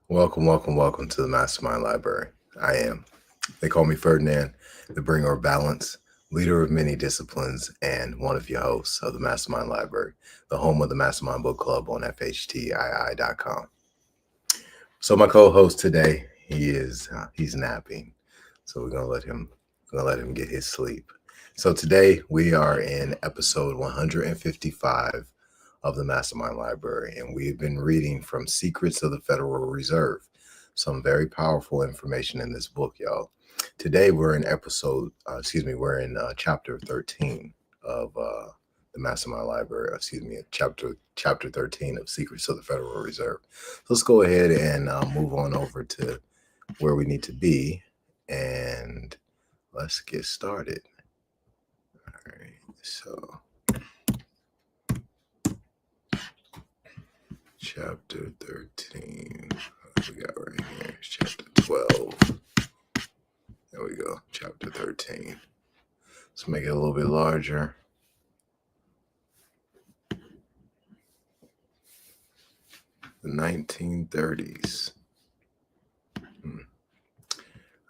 Welcome to the MasterMind Library. They call me Ferdinand, the bringer of balance, leader of many disciplines, and one of your hosts of the MasterMind Library, the home of the MasterMind Book Club on FHTII.com. So my co-host today, he's napping, so we're gonna let him get his sleep. So today we are in episode 155 of the MasterMind Library, and we've been reading from Secrets of the Federal Reserve. Some very powerful information in this book, y'all. Today we're in chapter 13 of the MasterMind Library. Chapter 13 of Secrets of the Federal Reserve. So let's go ahead and move on over to where we need to be, and let's get started. All right, so chapter 13. What we got right here? It's chapter 12. There we go. Chapter 13. Let's make it a little bit larger. The 1930s.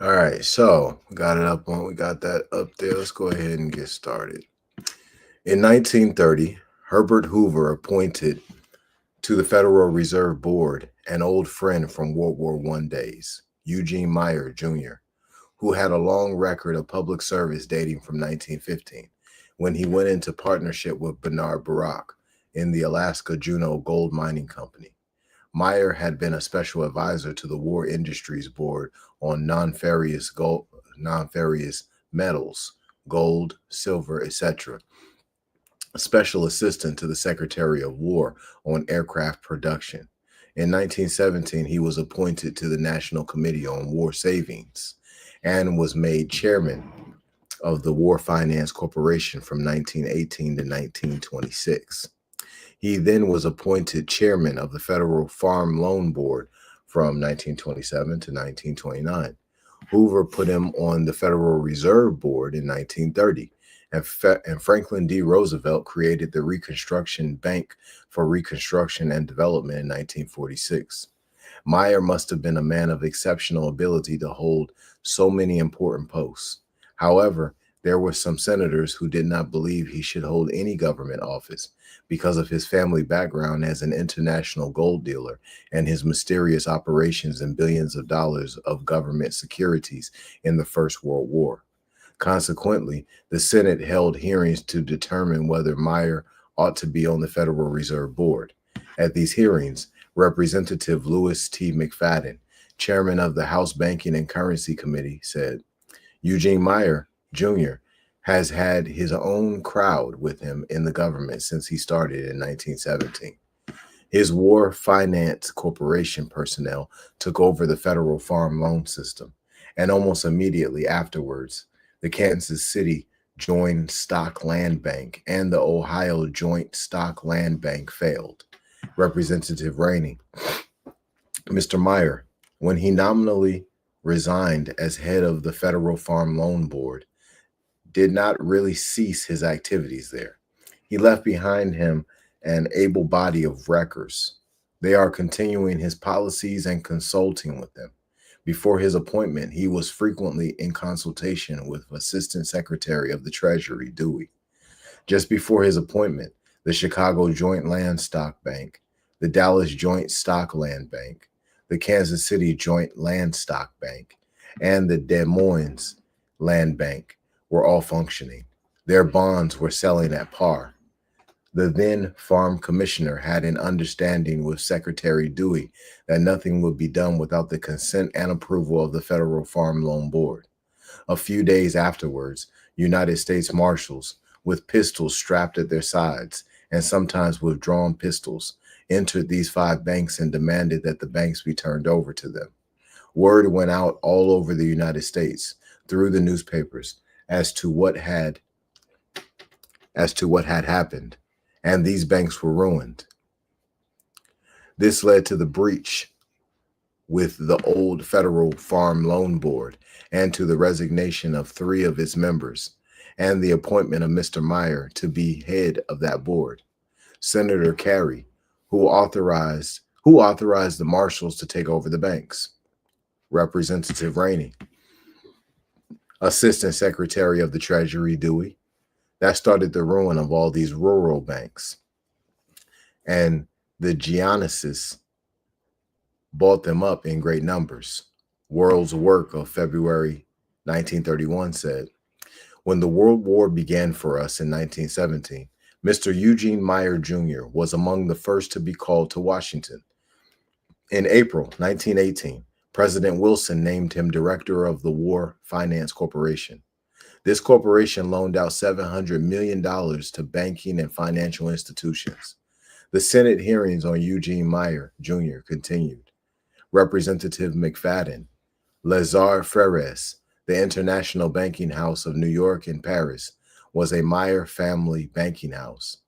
All right, so we got that up there. Let's go ahead and get started. In 1930, Herbert Hoover appointed to the Federal Reserve Board an old friend from World War I days, Eugene Meyer, Jr., who had a long record of public service dating from 1915, when he went into partnership with Bernard Baruch in the Alaska Juneau Gold Mining Company. Meyer had been a special advisor to the War Industries Board on non-ferrous metals, gold, silver, etc., a special assistant to the Secretary of War on aircraft production. In 1917, he was appointed to the National Committee on War Savings and was made chairman of the War Finance Corporation from 1918 to 1926. He then was appointed chairman of the Federal Farm Loan Board from 1927 to 1929. Hoover put him on the Federal Reserve Board in 1930. And Franklin D. Roosevelt created the Reconstruction Bank for Reconstruction and Development in 1946. Meyer must have been a man of exceptional ability to hold so many important posts. However, there were some senators who did not believe he should hold any government office because of his family background as an international gold dealer and his mysterious operations in billions of dollars of government securities in the First World War. Consequently, the Senate held hearings to determine whether Meyer ought to be on the Federal Reserve Board. At these hearings, Representative Louis T. McFadden, chairman of the House Banking and Currency Committee, said, "Eugene Meyer, Jr. has had his own crowd with him in the government since he started in 1917. His War Finance Corporation personnel took over the Federal Farm Loan System, and almost immediately afterwards, the Kansas City Joint Stock Land Bank and the Ohio Joint Stock Land Bank failed." Representative Rainey, Mr. Meyer, when he nominally resigned as head of the Federal Farm Loan Board, did not really cease his activities there. He left behind him an able body of wreckers. They are continuing his policies and consulting with them. Before his appointment, he was frequently in consultation with Assistant Secretary of the Treasury, Dewey. Just before his appointment, the Chicago Joint Land Stock Bank, the Dallas Joint Stock Land Bank, the Kansas City Joint Land Stock Bank, and the Des Moines Land Bank were all functioning. Their bonds were selling at par. The then Farm Commissioner had an understanding with Secretary Dewey that nothing would be done without the consent and approval of the Federal Farm Loan Board. A few days afterwards, United States Marshals, with pistols strapped at their sides and sometimes with drawn pistols, entered these 5 banks and demanded that the banks be turned over to them. Word went out all over the United States through the newspapers as to what had happened, and these banks were ruined. This led to the breach with the old Federal Farm Loan Board and to the resignation of 3 of its members and the appointment of Mr. Meyer to be head of that board. Senator Carey, Who authorized the marshals to take over the banks? Representative Rainey. Assistant Secretary of the Treasury Dewey. That started the ruin of all these rural banks. And the Giannis's bought them up in great numbers. World's Work of February 1931 said, when the World War began for us in 1917, Mr. Eugene Meyer Jr. was among the first to be called to Washington. In April 1918, President Wilson named him director of the War Finance Corporation. This corporation loaned out $700 million to banking and financial institutions. The Senate hearings on Eugene Meyer Jr. continued. Representative McFadden, Lazare Frères, the International Banking House of New York and Paris, was a Meyer family banking house.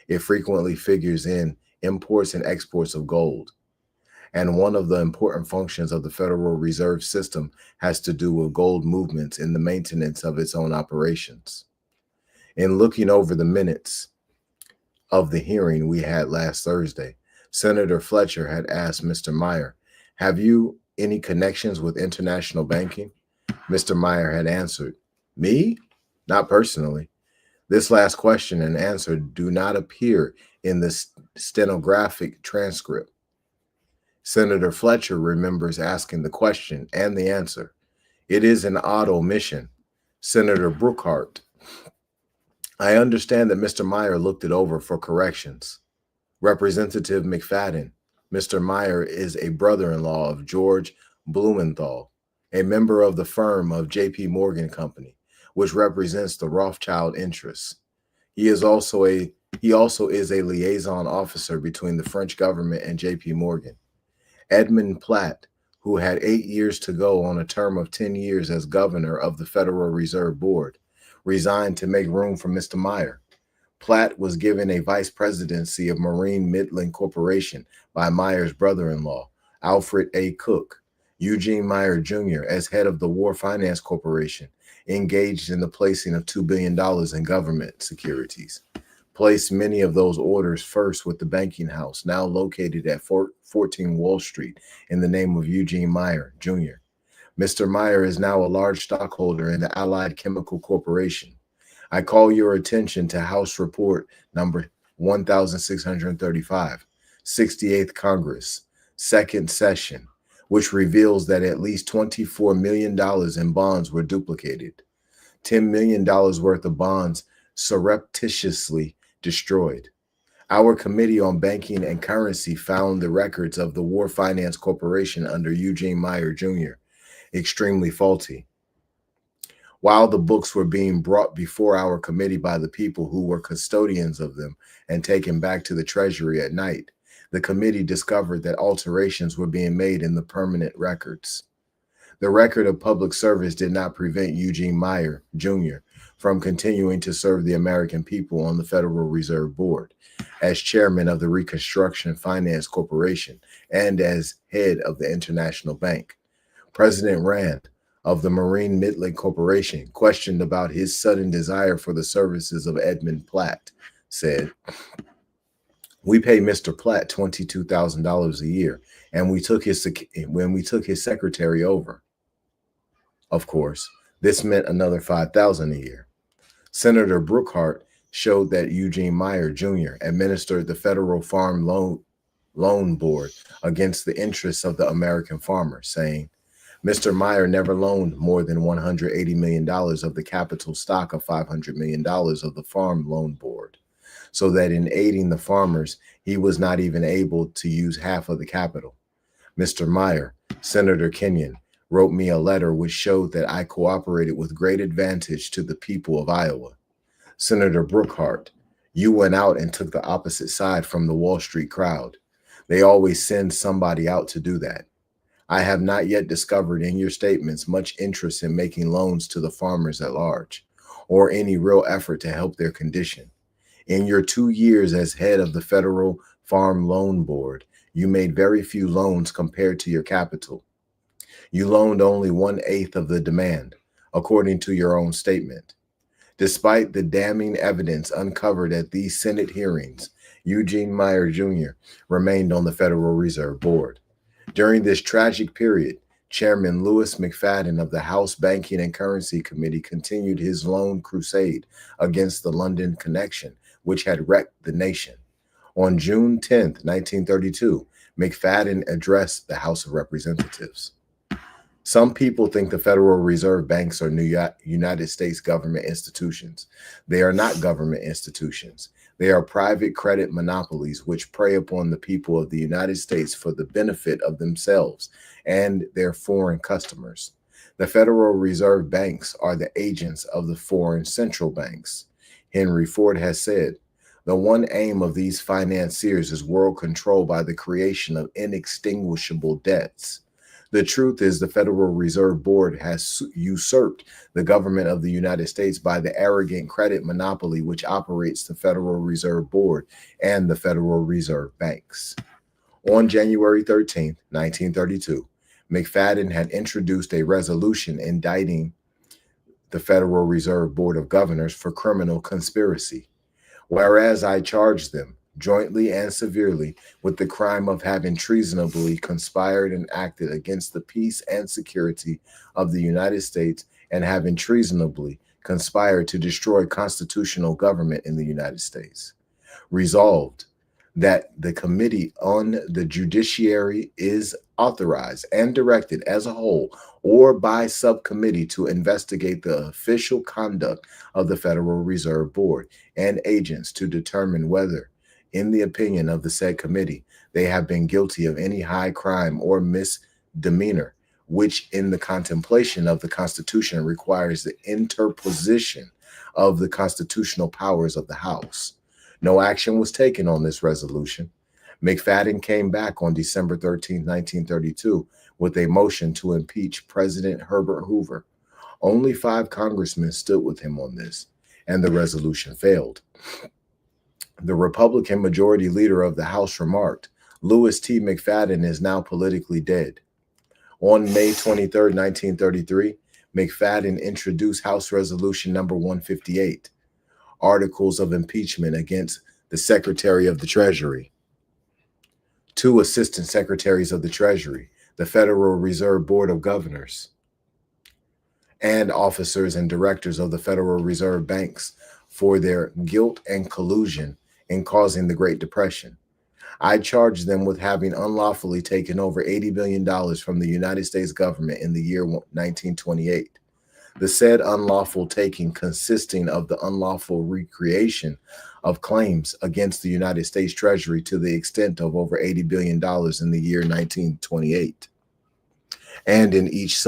It frequently figures in imports and exports of gold. And one of the important functions of the Federal Reserve System has to do with gold movements in the maintenance of its own operations. In looking over the minutes of the hearing we had last Thursday, Senator Fletcher had asked Mr. Meyer, have you any connections with international banking? Mr. Meyer had answered, me? Not personally. This last question and answer do not appear in the stenographic transcript. Senator Fletcher remembers asking the question and the answer. It is an odd omission. Senator Brookhart, I understand that Mr. Meyer looked it over for corrections. Representative McFadden, Mr. Meyer is a brother-in-law of George Blumenthal, a member of the firm of J.P. Morgan Company, which represents the Rothschild interests. He also is a liaison officer between the French government and J.P. Morgan. Edmund Platt, who had 8 years to go on a term of 10 years as governor of the Federal Reserve Board, resigned to make room for Mr. Meyer. Platt was given a vice presidency of Marine Midland Corporation by Meyer's brother-in-law, Alfred A. Cook. Eugene Meyer Jr., as head of the War Finance Corporation, engaged in the placing of $2 billion in government securities. Placed many of those orders first with the banking house, now located at 14 Wall Street, in the name of Eugene Meyer, Jr. Mr. Meyer is now a large stockholder in the Allied Chemical Corporation. I call your attention to House Report number 1635, 68th Congress, second session, which reveals that at least $24 million in bonds were duplicated. $10 million worth of bonds surreptitiously destroyed. Our Committee on Banking and Currency found the records of the War Finance Corporation under Eugene Meyer Jr. extremely faulty. While the books were being brought before our committee by the people who were custodians of them and taken back to the Treasury at night, the committee discovered that alterations were being made in the permanent records. The record of public service did not prevent Eugene Meyer, Jr. from continuing to serve the American people on the Federal Reserve Board, as chairman of the Reconstruction Finance Corporation and as head of the International Bank. President Rand of the Marine Midland Corporation, questioned about his sudden desire for the services of Edmund Platt, said, we pay Mr. Platt $22,000 a year, and when we took his secretary over. Of course, this meant another $5,000 a year. Senator Brookhart showed that Eugene Meyer Jr. administered the Federal Farm Loan Board against the interests of the American farmer, saying, Mr. Meyer never loaned more than $180 million of the capital stock of $500 million of the Farm Loan Board, so that in aiding the farmers, he was not even able to use half of the capital. Mr. Meyer, Senator Kenyon, wrote me a letter which showed that I cooperated with great advantage to the people of Iowa. Senator Brookhart, you went out and took the opposite side from the Wall Street crowd. They always send somebody out to do that. I have not yet discovered in your statements much interest in making loans to the farmers at large, or any real effort to help their condition. In your 2 years as head of the Federal Farm Loan Board, you made very few loans compared to your capital. You loaned only 1/8 of the demand, according to your own statement. Despite the damning evidence uncovered at these Senate hearings, Eugene Meyer Jr., remained on the Federal Reserve Board. During this tragic period, Chairman Louis McFadden of the House Banking and Currency Committee continued his lone crusade against the London connection, which had wrecked the nation. On June 10, 1932, McFadden addressed the House of Representatives. Some people think the Federal Reserve banks are United States government institutions. They are not government institutions. They are private credit monopolies which prey upon the people of the United States for the benefit of themselves and their foreign customers. The Federal Reserve banks are the agents of the foreign central banks. Henry Ford has said, "The one aim of these financiers is world control by the creation of inextinguishable debts." The truth is the Federal Reserve Board has usurped the government of the United States by the arrogant credit monopoly which operates the Federal Reserve Board and the Federal Reserve banks. On January 13, 1932, McFadden had introduced a resolution indicting the Federal Reserve Board of Governors for criminal conspiracy. Whereas I charge them, jointly and severely, with the crime of having treasonably conspired and acted against the peace and security of the United States and having treasonably conspired to destroy constitutional government in the United States. Resolved, that the Committee on the Judiciary is authorized and directed as a whole or by subcommittee to investigate the official conduct of the Federal Reserve Board and agents to determine whether, in the opinion of the said committee, they have been guilty of any high crime or misdemeanor, which in the contemplation of the Constitution requires the interposition of the constitutional powers of the House. No action was taken on this resolution. McFadden came back on December 13, 1932, with a motion to impeach President Herbert Hoover. Only 5 congressmen stood with him on this, and the resolution failed. The Republican majority leader of the House remarked, "Louis T. McFadden is now politically dead." On May 23, 1933, McFadden introduced House Resolution number 158, articles of impeachment against the Secretary of the Treasury, 2 Assistant Secretaries of the Treasury, the Federal Reserve Board of Governors, and officers and directors of the Federal Reserve banks for their guilt and collusion in causing the Great Depression. I charge them with having unlawfully taken over $80 billion from the United States government in the year 1928. The said unlawful taking consisting of the unlawful recreation of claims against the United States Treasury to the extent of over $80 billion in the year 1928. And in each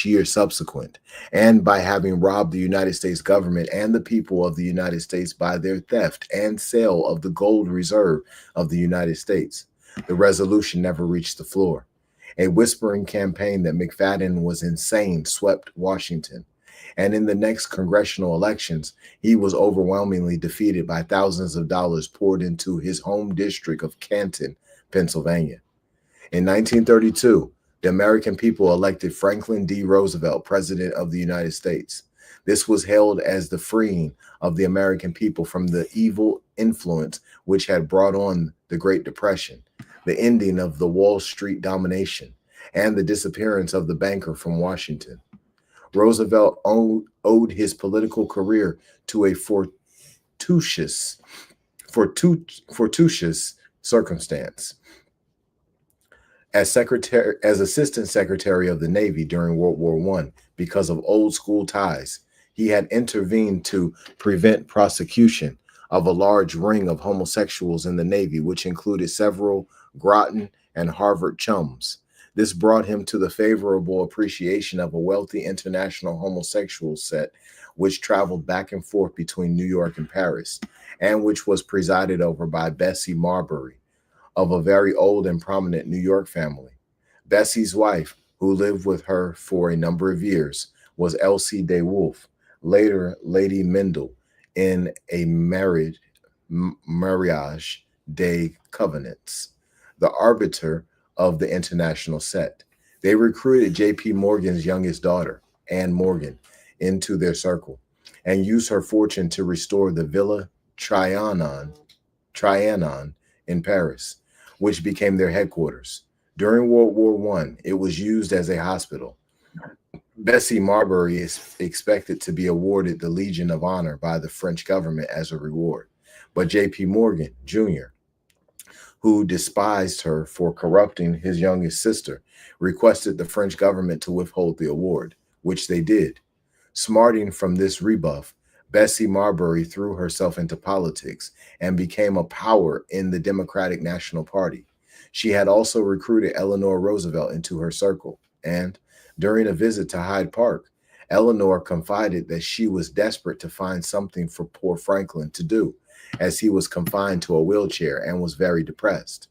year subsequent, and by having robbed the United States government and the people of the United States by their theft and sale of the gold reserve of the United States. The resolution never reached the floor. A whispering campaign that McFadden was insane swept Washington, and in the next congressional elections, he was overwhelmingly defeated by thousands of dollars poured into his home district of Canton, Pennsylvania. In 1932, the American people elected Franklin D. Roosevelt president of the United States. This was hailed as the freeing of the American people from the evil influence which had brought on the Great Depression, the ending of the Wall Street domination, and the disappearance of the banker from Washington. Roosevelt owed his political career to a fortuitous circumstance. As Assistant Secretary of the Navy during World War I, because of old school ties, he had intervened to prevent prosecution of a large ring of homosexuals in the Navy, which included several Groton and Harvard chums. This brought him to the favorable appreciation of a wealthy international homosexual set, which traveled back and forth between New York and Paris, and which was presided over by Bessie Marbury, of a very old and prominent New York family. Bessie's wife, who lived with her for a number of years, was Elsie de Wolfe, later Lady Mendel, in a marriage de covenants, the arbiter of the international set. They recruited J.P. Morgan's youngest daughter, Anne Morgan, into their circle and used her fortune to restore the Villa Trianon Trianon in Paris, which became their headquarters. During World War I, it was used as a hospital. Bessie Marbury is expected to be awarded the Legion of Honor by the French government as a reward. But J.P. Morgan Jr., who despised her for corrupting his youngest sister, requested the French government to withhold the award, which they did. Smarting from this rebuff, Bessie Marbury threw herself into politics and became a power in the Democratic National Party. She had also recruited Eleanor Roosevelt into her circle, and during a visit to Hyde Park, Eleanor confided that she was desperate to find something for poor Franklin to do, as he was confined to a wheelchair and was very depressed.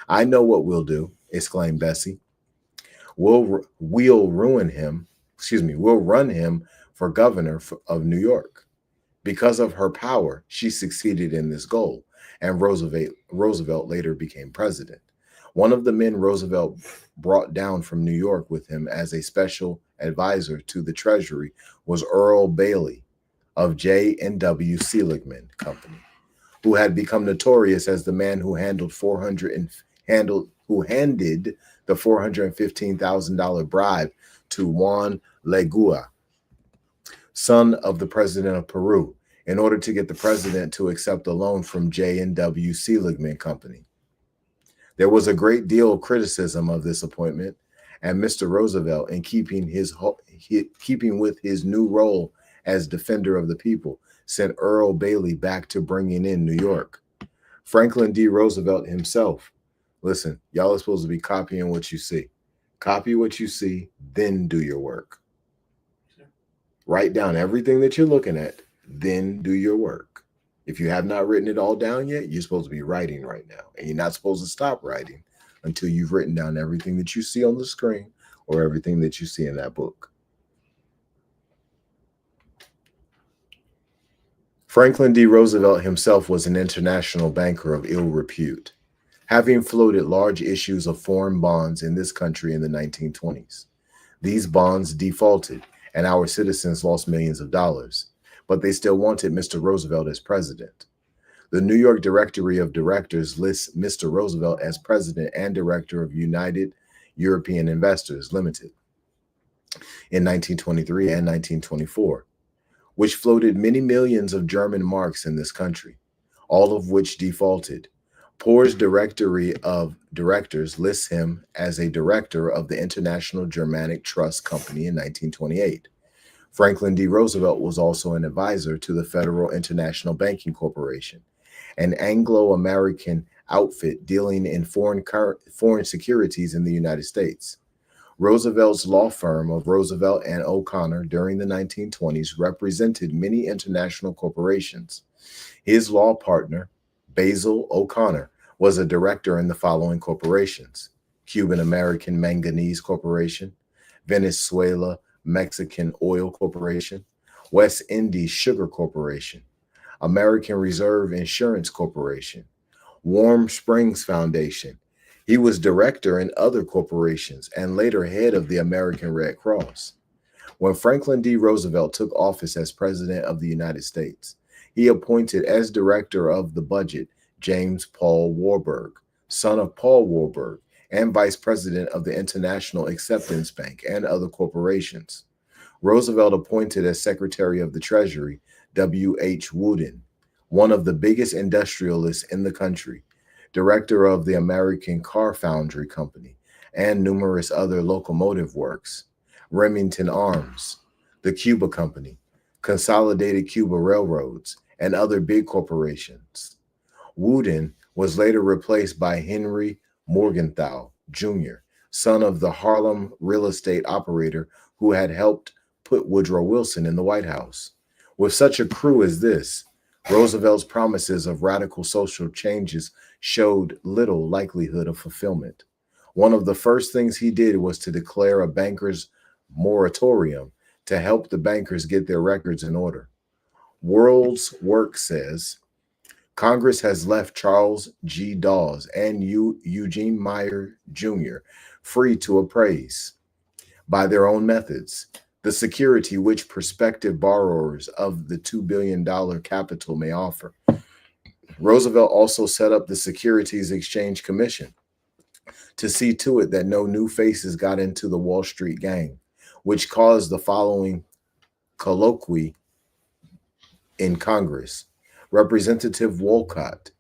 "I know what we'll do," exclaimed Bessie. We'll run him for governor of New York." Because of her power, she succeeded in this goal, and Roosevelt later became president. One of the men Roosevelt brought down from New York with him as a special advisor to the Treasury was Earl Bailey of J&W Seligman Company, who had become notorious as the man who handed the $415,000 bribe to Juan Legua, son of the president of Peru, in order to get the president to accept a loan from J&W Seligman Company. There was a great deal of criticism of this appointment, and Mr. Roosevelt, in keeping with his new role as defender of the people, sent Earl Bailey back to bringing in New York. Franklin D. Roosevelt himself, listen, y'all are supposed to be copying what you see. Copy what you see, then do your work. Write down everything that you're looking at, then do your work. If you have not written it all down yet, you're supposed to be writing right now. And you're not supposed to stop writing until you've written down everything that you see on the screen or everything that you see in that book. Franklin D. Roosevelt himself was an international banker of ill repute, having floated large issues of foreign bonds in this country in the 1920s. These bonds defaulted, and our citizens lost millions of dollars, but they still wanted Mr. Roosevelt as president. The New York Directory of Directors lists Mr. Roosevelt as president and director of United European Investors Limited in 1923 and 1924, which floated many millions of German marks in this country, all of which defaulted. Poor's Directory of Directors lists him as a director of the International Germanic Trust Company in 1928. Franklin D. Roosevelt was also an advisor to the Federal International Banking Corporation, an Anglo-American outfit dealing in foreign securities in the United States. Roosevelt's law firm of Roosevelt and O'Connor during the 1920s represented many international corporations. His law partner, Basil O'Connor, was a director in the following corporations: Cuban American Manganese Corporation, Venezuela Mexican Oil Corporation, West Indies Sugar Corporation, American Reserve Insurance Corporation, Warm Springs Foundation. He was director in other corporations and later head of the American Red Cross. When Franklin D. Roosevelt took office as president of the United States, he appointed as director of the budget James Paul Warburg, son of Paul Warburg, and vice president of the International Acceptance Bank and other corporations. Roosevelt appointed as Secretary of the Treasury W.H. Woodin, one of the biggest industrialists in the country, director of the American Car Foundry Company, and numerous other locomotive works, Remington Arms, the Cuba Company, Consolidated Cuba Railroads, and other big corporations. Woodin was later replaced by Henry Morgenthau Jr., son of the Harlem real estate operator who had helped put Woodrow Wilson in the White House. With such a crew as this, Roosevelt's promises of radical social changes showed little likelihood of fulfillment. One of the first things he did was to declare a bankers' moratorium to help the bankers get their records in order. World's Work says, Congress has left Charles G. Dawes and Eugene Meyer Jr. free to appraise, by their own methods, the security which prospective borrowers of the $2 billion capital may offer. Roosevelt also set up the Securities Exchange Commission to see to it that no new faces got into the Wall Street gang, which caused the following colloquy in Congress. Representative Wolcott,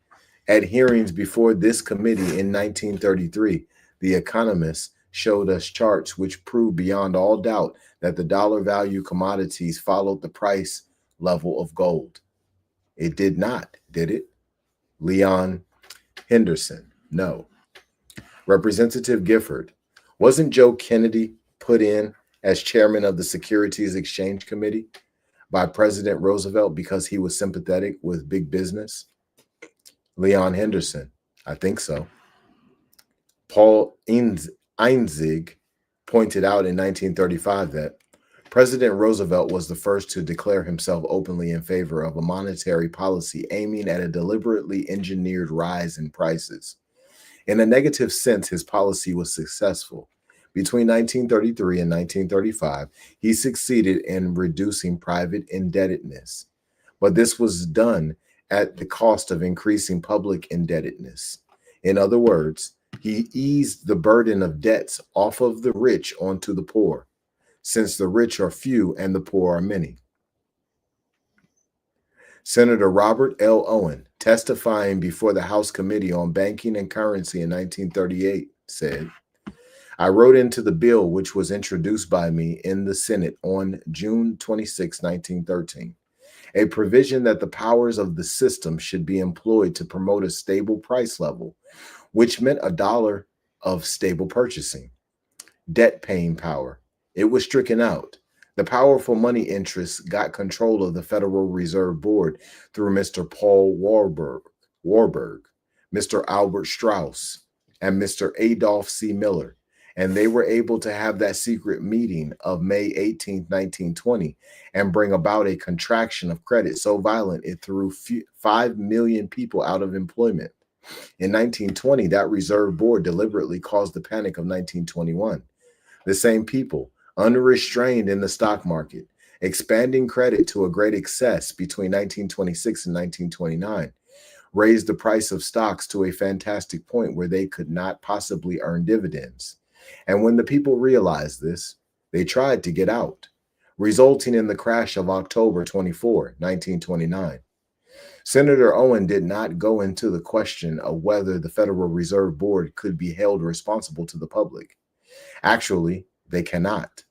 at hearings before this committee in 1933, the economists showed us charts which proved beyond all doubt that the dollar value commodities followed the price level of gold. It did not, did it? Leon Henderson, no. Representative Gifford, wasn't Joe Kennedy put in as chairman of the Securities Exchange Committee by President Roosevelt because he was sympathetic with big business? Leon Henderson, I think so. Paul Einzig pointed out in 1935 that President Roosevelt was the first to declare himself openly in favor of a monetary policy aiming at a deliberately engineered rise in prices. In a negative sense, his policy was successful. Between 1933 and 1935, he succeeded in reducing private indebtedness, but this was done at the cost of increasing public indebtedness. In other words, he eased the burden of debts off of the rich onto the poor, since the rich are few and the poor are many. Senator Robert L. Owen, testifying before the House Committee on Banking and Currency in 1938, said, I wrote into the bill which was introduced by me in the Senate on June 26, 1913, a provision that the powers of the system should be employed to promote a stable price level, which meant $1 of stable purchasing. Debt-paying power. It was stricken out. The powerful money interests got control of the Federal Reserve Board through Mr. Paul Warburg, Mr. Albert Strauss, and Mr. Adolph C. Miller, and they were able to have that secret meeting of May 18, 1920, and bring about a contraction of credit so violent it threw 5 million people out of employment. In 1920, that Reserve Board deliberately caused the panic of 1921. The same people, unrestrained in the stock market, expanding credit to a great excess between 1926 and 1929, raised the price of stocks to a fantastic point where they could not possibly earn dividends. And when the people realized this, they tried to get out, resulting in the crash of October 24, 1929. Senator Owen did not go into the question of whether the Federal Reserve Board could be held responsible to the public. Actually, they cannot.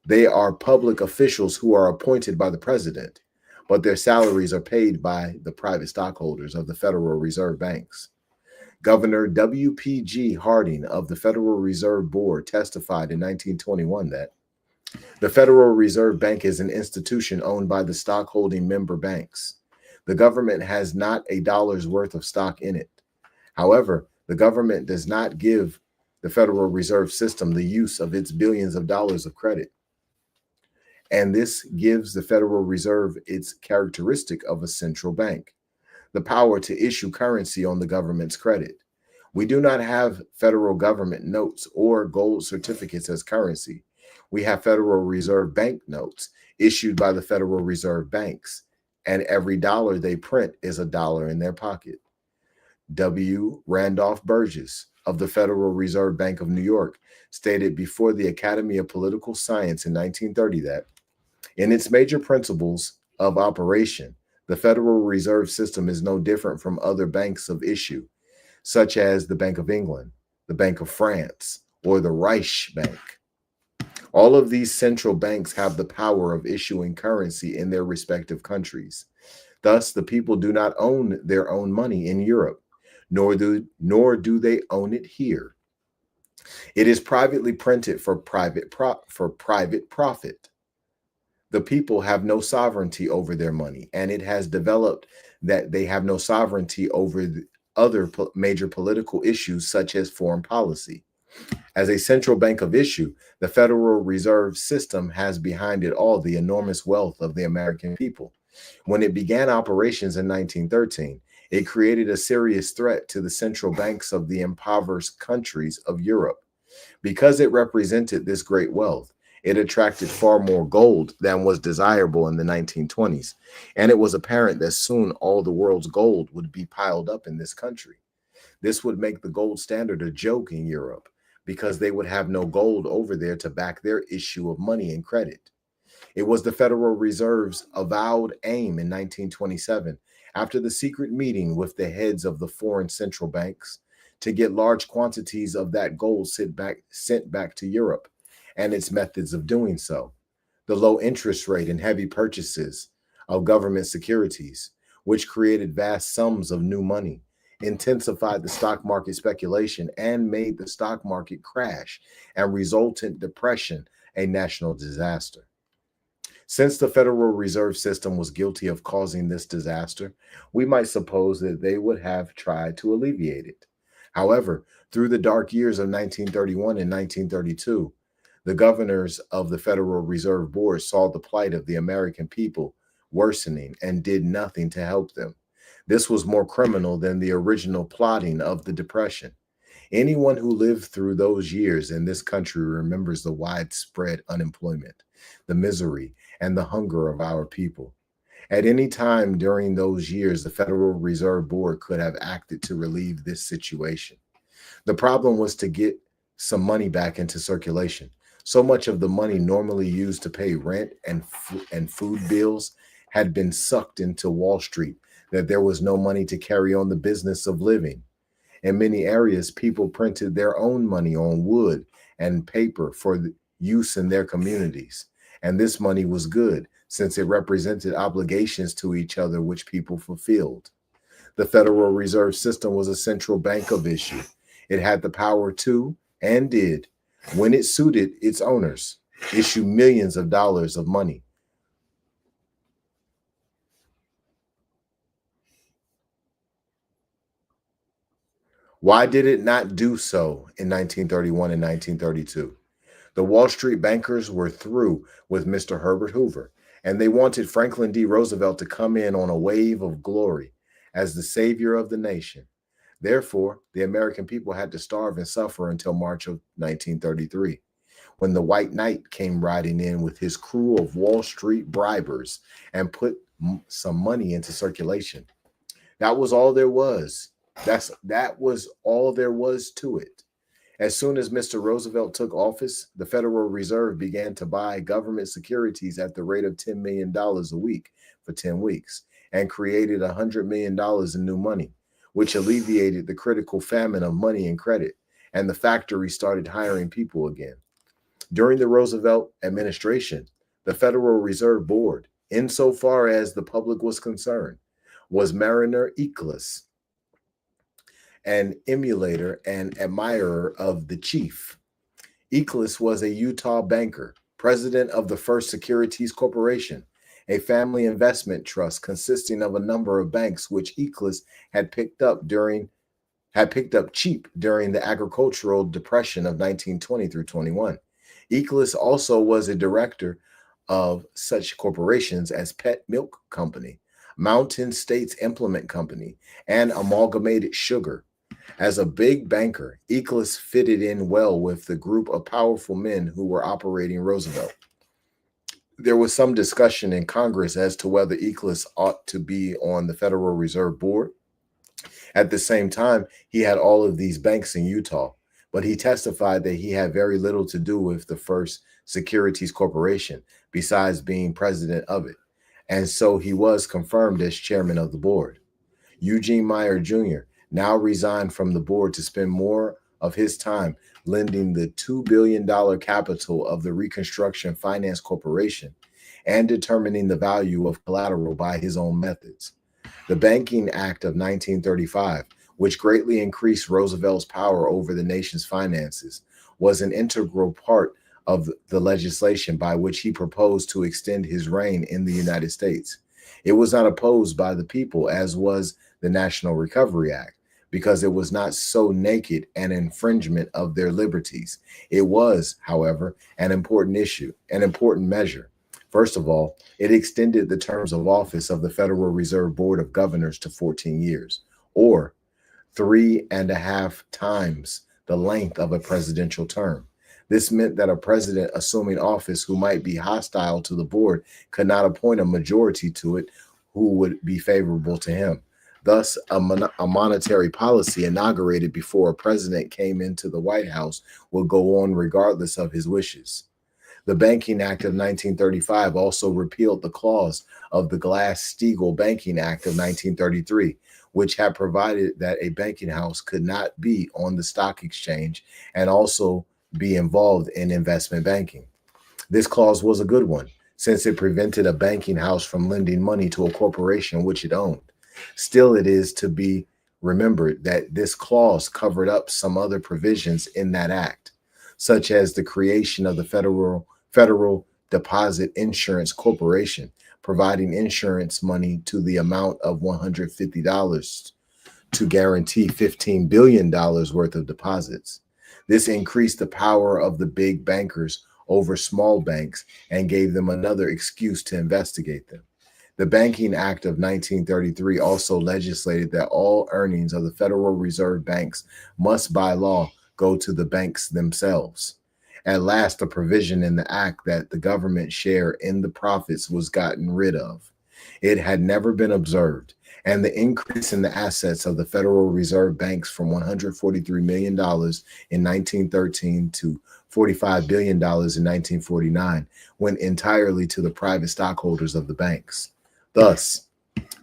They are public officials who are appointed by the president, but their salaries are paid by the private stockholders of the Federal Reserve Banks. Governor W.P.G. Harding of the Federal Reserve Board testified in 1921 that the Federal Reserve Bank is an institution owned by the stockholding member banks. The government has not a dollar's worth of stock in it. However, the government does not give the Federal Reserve System the use of its billions of dollars of credit. And this gives the Federal Reserve its characteristic of a central bank, the power to issue currency on the government's credit. We do not have federal government notes or gold certificates as currency. We have Federal Reserve Bank notes issued by the Federal Reserve Banks, and every dollar they print is $1 in their pocket. W. Randolph Burgess of the Federal Reserve Bank of New York stated before the Academy of Political Science in 1930 that, in its major principles of operation, the Federal Reserve System is no different from other banks of issue, such as the Bank of England, the Bank of France, or the Reich Bank. All of these central banks have the power of issuing currency in their respective countries. Thus, the people do not own their own money in Europe, nor do they own it here. It is privately printed for private profit. The people have no sovereignty over their money, and it has developed that they have no sovereignty over the other major political issues such as foreign policy. As a central bank of issue, the Federal Reserve System has behind it all the enormous wealth of the American people. When it began operations in 1913, it created a serious threat to the central banks of the impoverished countries of Europe. Because it represented this great wealth, It attracted far more gold than was desirable in the 1920s, and it was apparent that soon all the world's gold would be piled up in this country. This would make the gold standard a joke in Europe because they would have no gold over there to back their issue of money and credit. It was the Federal Reserve's avowed aim in 1927, after the secret meeting with the heads of the foreign central banks, to get large quantities of that gold sent back to Europe, and its methods of doing so. The low interest rate and heavy purchases of government securities, which created vast sums of new money, intensified the stock market speculation, and made the stock market crash and resultant depression a national disaster. Since the Federal Reserve System was guilty of causing this disaster, we might suppose that they would have tried to alleviate it. However, through the dark years of 1931 and 1932, the governors of the Federal Reserve Board saw the plight of the American people worsening and did nothing to help them. This was more criminal than the original plotting of the Depression. Anyone who lived through those years in this country remembers the widespread unemployment, the misery, and the hunger of our people. At any time during those years, the Federal Reserve Board could have acted to relieve this situation. The problem was to get some money back into circulation. So much of the money normally used to pay rent and food bills had been sucked into Wall Street that there was no money to carry on the business of living. In many areas, people printed their own money on wood and paper for use in their communities. And this money was good, since it represented obligations to each other which people fulfilled. The Federal Reserve System was a central bank of issue. It had the power to, and did, when it suited its owners, issue millions of dollars of money. Why did it not do so in 1931 and 1932? The Wall Street bankers were through with Mr. Herbert Hoover, and they wanted Franklin D. Roosevelt to come in on a wave of glory as the savior of the nation. Therefore, the American people had to starve and suffer until March of 1933, when the White Knight came riding in with his crew of Wall Street bribers and put some money into circulation. That was all there was. That was all there was to it. As soon as Mr. Roosevelt took office, the Federal Reserve began to buy government securities at the rate of $10 million a week for 10 weeks and created $100 million in new money, which alleviated the critical famine of money and credit, and the factories started hiring people again. During the Roosevelt administration, the Federal Reserve Board, insofar as the public was concerned, was Mariner Eccles, an emulator and admirer of the chief. Eccles was a Utah banker, president of the First Securities Corporation, a family investment trust consisting of a number of banks which Eccles had picked up cheap during the agricultural depression of 1920 through 21. Eccles also was a director of such corporations as Pet Milk Company, Mountain States Implement Company, and Amalgamated Sugar. As a big banker, Eccles fitted in well with the group of powerful men who were operating Roosevelt. There was some discussion in Congress as to whether Eccles ought to be on the Federal Reserve Board. At the same time, he had all of these banks in Utah, but he testified that he had very little to do with the First Securities Corporation, besides being president of it. And so he was confirmed as chairman of the board. Eugene Meyer Jr. now resigned from the board to spend more of his time lending the $2 billion capital of the Reconstruction Finance Corporation and determining the value of collateral by his own methods. The Banking Act of 1935, which greatly increased Roosevelt's power over the nation's finances, was an integral part of the legislation by which he proposed to extend his reign in the United States. It was not opposed by the people, as was the National Recovery Act, because it was not so naked an infringement of their liberties. It was, however, an important issue, an important measure. First of all, it extended the terms of office of the Federal Reserve Board of Governors to 14 years, or 3.5 times the length of a presidential term. This meant that a president assuming office who might be hostile to the board could not appoint a majority to it who would be favorable to him. Thus, a monetary policy inaugurated before a president came into the White House would go on regardless of his wishes. The Banking Act of 1935 also repealed the clause of the Glass-Steagall Banking Act of 1933, which had provided that a banking house could not be on the stock exchange and also be involved in investment banking. This clause was a good one, since it prevented a banking house from lending money to a corporation which it owned. Still, it is to be remembered that this clause covered up some other provisions in that act, such as the creation of the Federal Deposit Insurance Corporation, providing insurance money to the amount of $150 to guarantee $15 billion worth of deposits. This increased the power of the big bankers over small banks and gave them another excuse to investigate them. The Banking Act of 1933 also legislated that all earnings of the Federal Reserve banks must by law go to the banks themselves. At last, a provision in the act that the government share in the profits was gotten rid of. It had never been observed, and the increase in the assets of the Federal Reserve banks from $143 million in 1913 to $45 billion in 1949 went entirely to the private stockholders of the banks. Thus,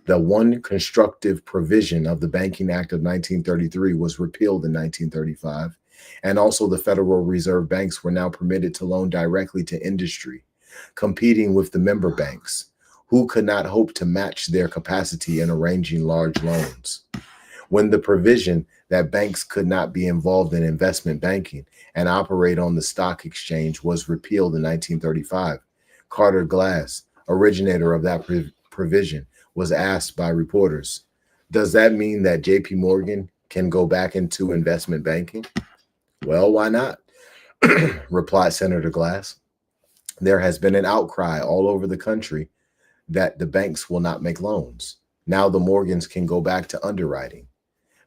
the one constructive provision of the Banking Act of 1933 was repealed in 1935, and also the Federal Reserve banks were now permitted to loan directly to industry, competing with the member banks, who could not hope to match their capacity in arranging large loans. When the provision that banks could not be involved in investment banking and operate on the stock exchange was repealed in 1935, Carter Glass, originator of that provision, was asked by reporters, "Does that mean that JP Morgan can go back into investment banking?" "Well, why not?" replied Senator Glass. "There has been an outcry all over the country that the banks will not make loans. Now the Morgans can go back to underwriting."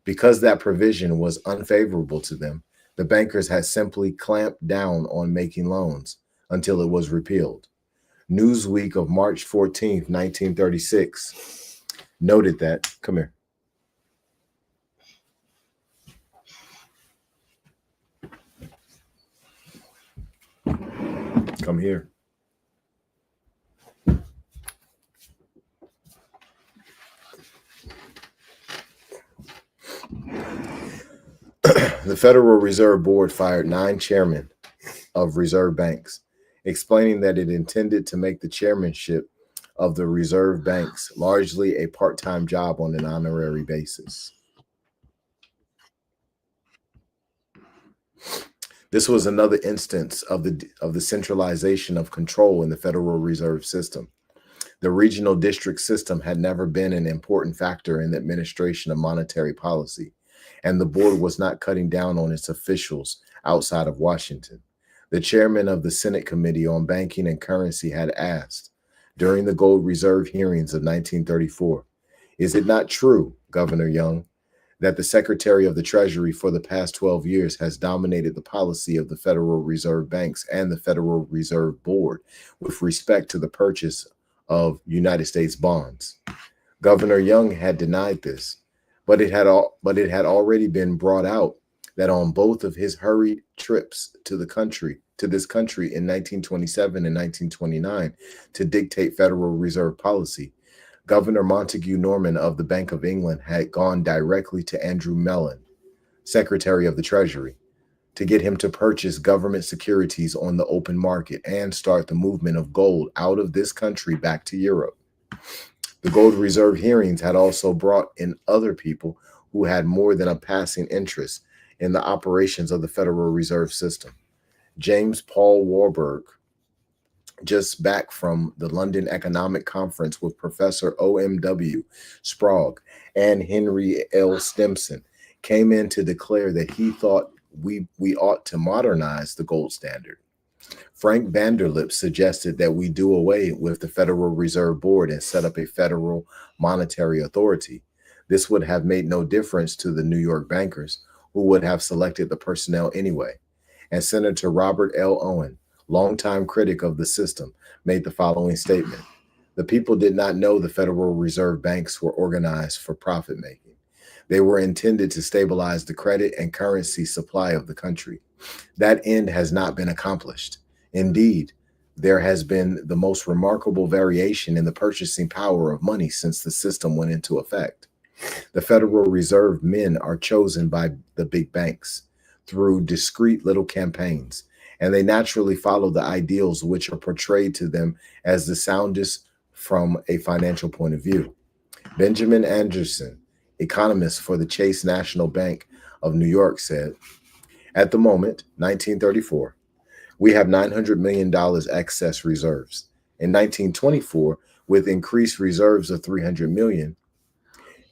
Because that provision was unfavorable to them, the bankers had simply clamped down on making loans until it was repealed. Newsweek of March 14th, 1936 noted that, come here. Come here. The Federal Reserve Board fired 9 chairmen of reserve banks, explaining that it intended to make the chairmanship of the reserve banks largely a part-time job on an honorary basis. This was another instance of the centralization of control in the Federal Reserve System. The regional district system had never been an important factor in the administration of monetary policy, and the board was not cutting down on its officials outside of Washington. The chairman of the Senate Committee on Banking and Currency had asked, during the gold reserve hearings of 1934, "Is it not true, Governor Young, that the Secretary of the Treasury for the past 12 years has dominated the policy of the Federal Reserve banks and the Federal Reserve Board with respect to the purchase of United States bonds?" Governor Young had denied this, but it had already been brought out that on both of his hurried trips to this country in 1927 and 1929 to dictate Federal Reserve policy, Governor Montague Norman of the Bank of England had gone directly to Andrew Mellon, Secretary of the Treasury, to get him to purchase government securities on the open market and start the movement of gold out of this country back to Europe. The gold reserve hearings had also brought in other people who had more than a passing interest in the operations of the Federal Reserve System. James Paul Warburg, just back from the London Economic Conference with Professor O.M.W. Sprague and Henry L. Stimson, came in to declare that he thought we ought to modernize the gold standard. Frank Vanderlip suggested that we do away with the Federal Reserve Board and set up a federal monetary authority. This would have made no difference to the New York bankers, who would have selected the personnel anyway. And Senator Robert L. Owen, longtime critic of the system, made the following statement: "The people did not know the Federal Reserve banks were organized for profit making. They were intended to stabilize the credit and currency supply of the country. That end has not been accomplished. Indeed, there has been the most remarkable variation in the purchasing power of money since the system went into effect. The Federal Reserve men are chosen by the big banks through discreet little campaigns, and they naturally follow the ideals which are portrayed to them as the soundest from a financial point of view." Benjamin Anderson, economist for the Chase National Bank of New York, said, "At the moment, 1934, we have $900 million excess reserves. In 1924, with increased reserves of $300 million,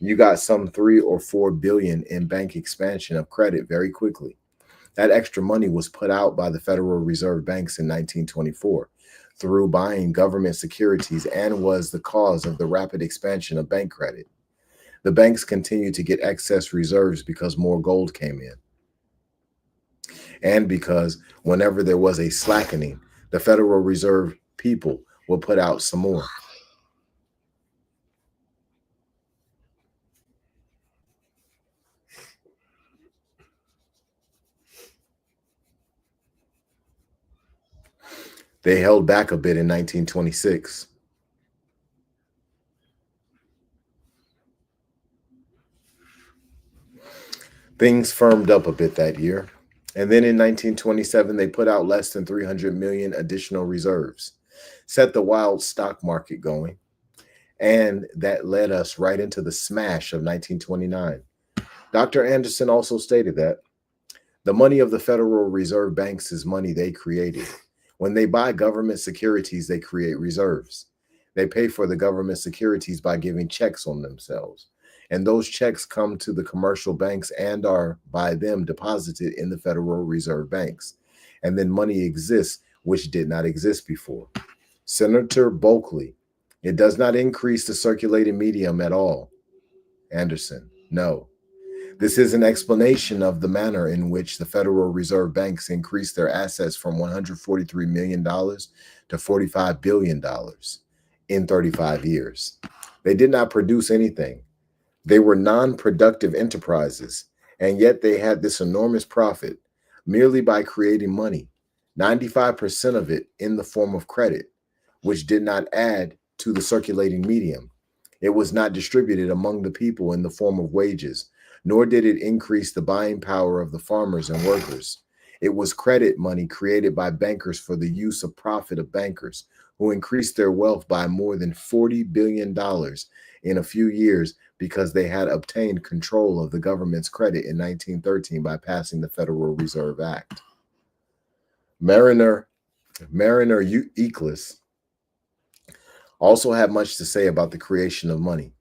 you got some 3 or 4 billion in bank expansion of credit very quickly. That extra money was put out by the Federal Reserve banks in 1924 through buying government securities and was the cause of the rapid expansion of bank credit. The banks continued to get excess reserves because more gold came in, and because whenever there was a slackening, the Federal Reserve people would put out some more. They held back a bit in 1926. Things firmed up a bit that year. And then in 1927, they put out less than 300 million additional reserves, set the wild stock market going, and that led us right into the smash of 1929. Dr. Anderson also stated that the money of the Federal Reserve banks is money they created. When they buy government securities, they create reserves. They pay for the government securities by giving checks on themselves. And those checks come to the commercial banks and are by them deposited in the Federal Reserve banks. And then money exists, which did not exist before. Senator Bulkley, it does not increase the circulating medium at all. Anderson, no. This is an explanation of the manner in which the Federal Reserve banks increased their assets from $143 million to $45 billion in 35 years. They did not produce anything. They were non-productive enterprises, and yet they had this enormous profit merely by creating money, 95% of it in the form of credit, which did not add to the circulating medium. It was not distributed among the people in the form of wages, nor did it increase the buying power of the farmers and workers. It was credit money created by bankers for the use of profit of bankers, who increased their wealth by more than $40 billion in a few years because they had obtained control of the government's credit in 1913 by passing the Federal Reserve Act. Mariner Euclid also had much to say about the creation of money.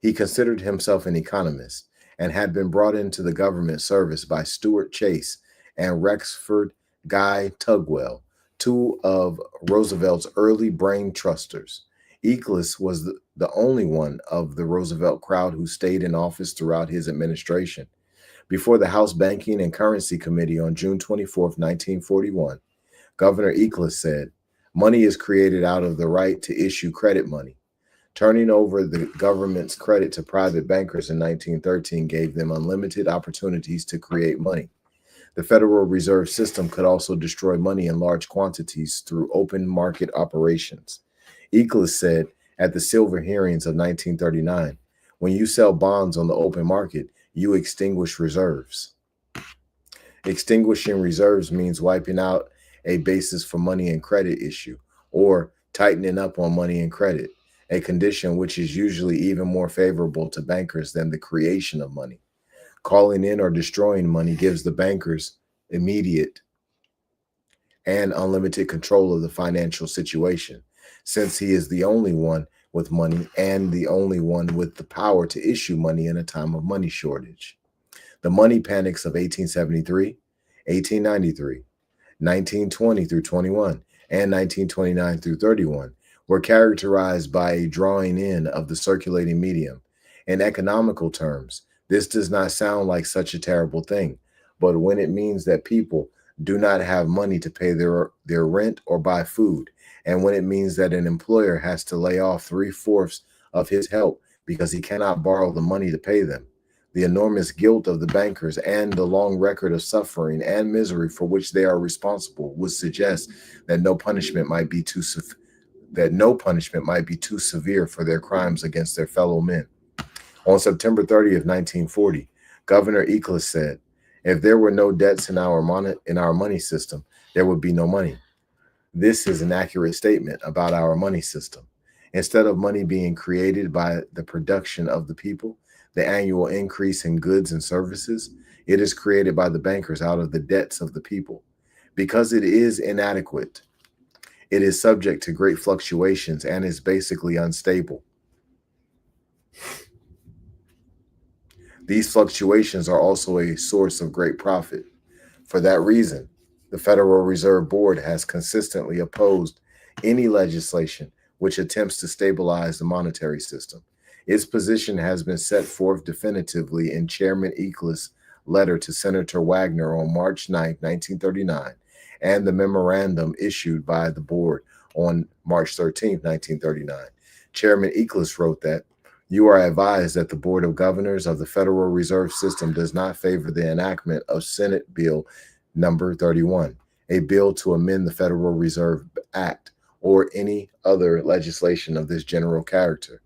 He considered himself an economist and had been brought into the government service by Stuart Chase and Rexford Guy Tugwell, two of Roosevelt's early brain trusters. Euclid was the only one of the Roosevelt crowd who stayed in office throughout his administration. Before the House Banking and Currency Committee on June 24, 1941, Governor Euclid said, "Money is created out of the right to issue credit money. Turning over the government's credit to private bankers in 1913 gave them unlimited opportunities to create money. The Federal Reserve System could also destroy money in large quantities through open market operations." Euclid said at the Silver hearings of 1939, "When you sell bonds on the open market, you extinguish reserves. Extinguishing reserves means wiping out a basis for money and credit issue, or tightening up on money and credit, a condition which is usually even more favorable to bankers than the creation of money. Calling in or destroying money gives the bankers immediate and unlimited control of the financial situation, since he is the only one with money and the only one with the power to issue money in a time of money shortage. The money panics of 1873, 1893, 1920 through 21, and 1929 through 31 were characterized by a drawing in of the circulating medium. In economical terms, this does not sound like such a terrible thing, but when it means that people do not have money to pay their rent or buy food, and when it means that an employer has to lay off three-fourths of his help because he cannot borrow the money to pay them. The enormous guilt of the bankers and the long record of suffering and misery for which they are responsible would suggest that no punishment might be too severe for their crimes against their fellow men. On September 30th, 1940, Governor Eccles said, "If there were no debts in our money system, there would be no money." This is an accurate statement about our money system. Instead of money being created by the production of the people, the annual increase in goods and services, it is created by the bankers out of the debts of the people. Because it is inadequate, it is subject to great fluctuations and is basically unstable. These fluctuations are also a source of great profit. For that reason, the Federal Reserve Board has consistently opposed any legislation which attempts to stabilize the monetary system. Its position has been set forth definitively in Chairman Eccles' letter to Senator Wagner on March 9, 1939, and the memorandum issued by the board on March 13, 1939. Chairman Eccles wrote that, "You are advised that the Board of Governors of the Federal Reserve System does not favor the enactment of Senate Bill Number 31, a bill to amend the Federal Reserve Act, or any other legislation of this general character."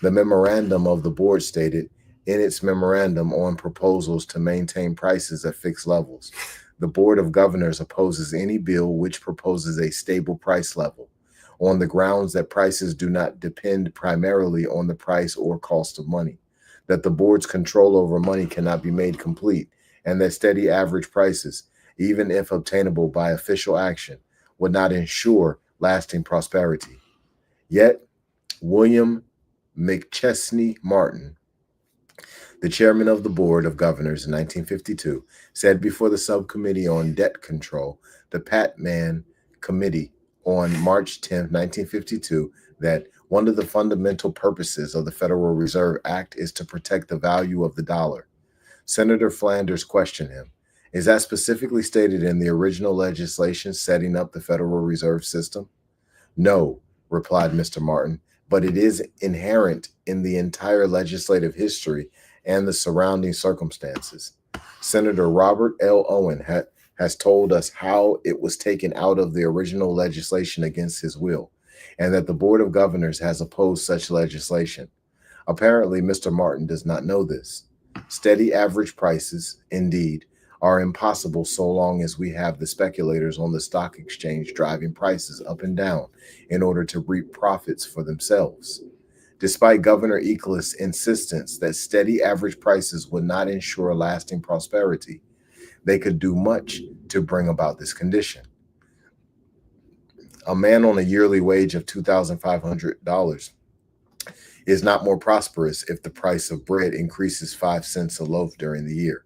The memorandum of the board stated, in its memorandum on proposals to maintain prices at fixed levels, the Board of Governors opposes any bill which proposes a stable price level, on the grounds that prices do not depend primarily on the price or cost of money, that the board's control over money cannot be made complete, and that steady average prices, even if obtainable by official action, would not ensure lasting prosperity. Yet, William McChesney Martin, the chairman of the Board of Governors in 1952, said before the Subcommittee on Debt Control, the Patman Committee, on March 10, 1952, that one of the fundamental purposes of the Federal Reserve Act is to protect the value of the dollar. Senator Flanders questioned him. "Is that specifically stated in the original legislation setting up the Federal Reserve System?" "No," replied Mr. Martin, "but it is inherent in the entire legislative history and the surrounding circumstances. Senator Robert L. Owen has told us how it was taken out of the original legislation against his will, and that the Board of Governors has opposed such legislation. Apparently, Mr. Martin does not know this. Steady average prices, indeed, are impossible so long as we have the speculators on the stock exchange driving prices up and down in order to reap profits for themselves. Despite Governor Eccles' insistence that steady average prices would not ensure lasting prosperity, they could do much to bring about this condition. A man on a yearly wage of $2,500 is not more prosperous if the price of bread increases 5 cents a loaf during the year."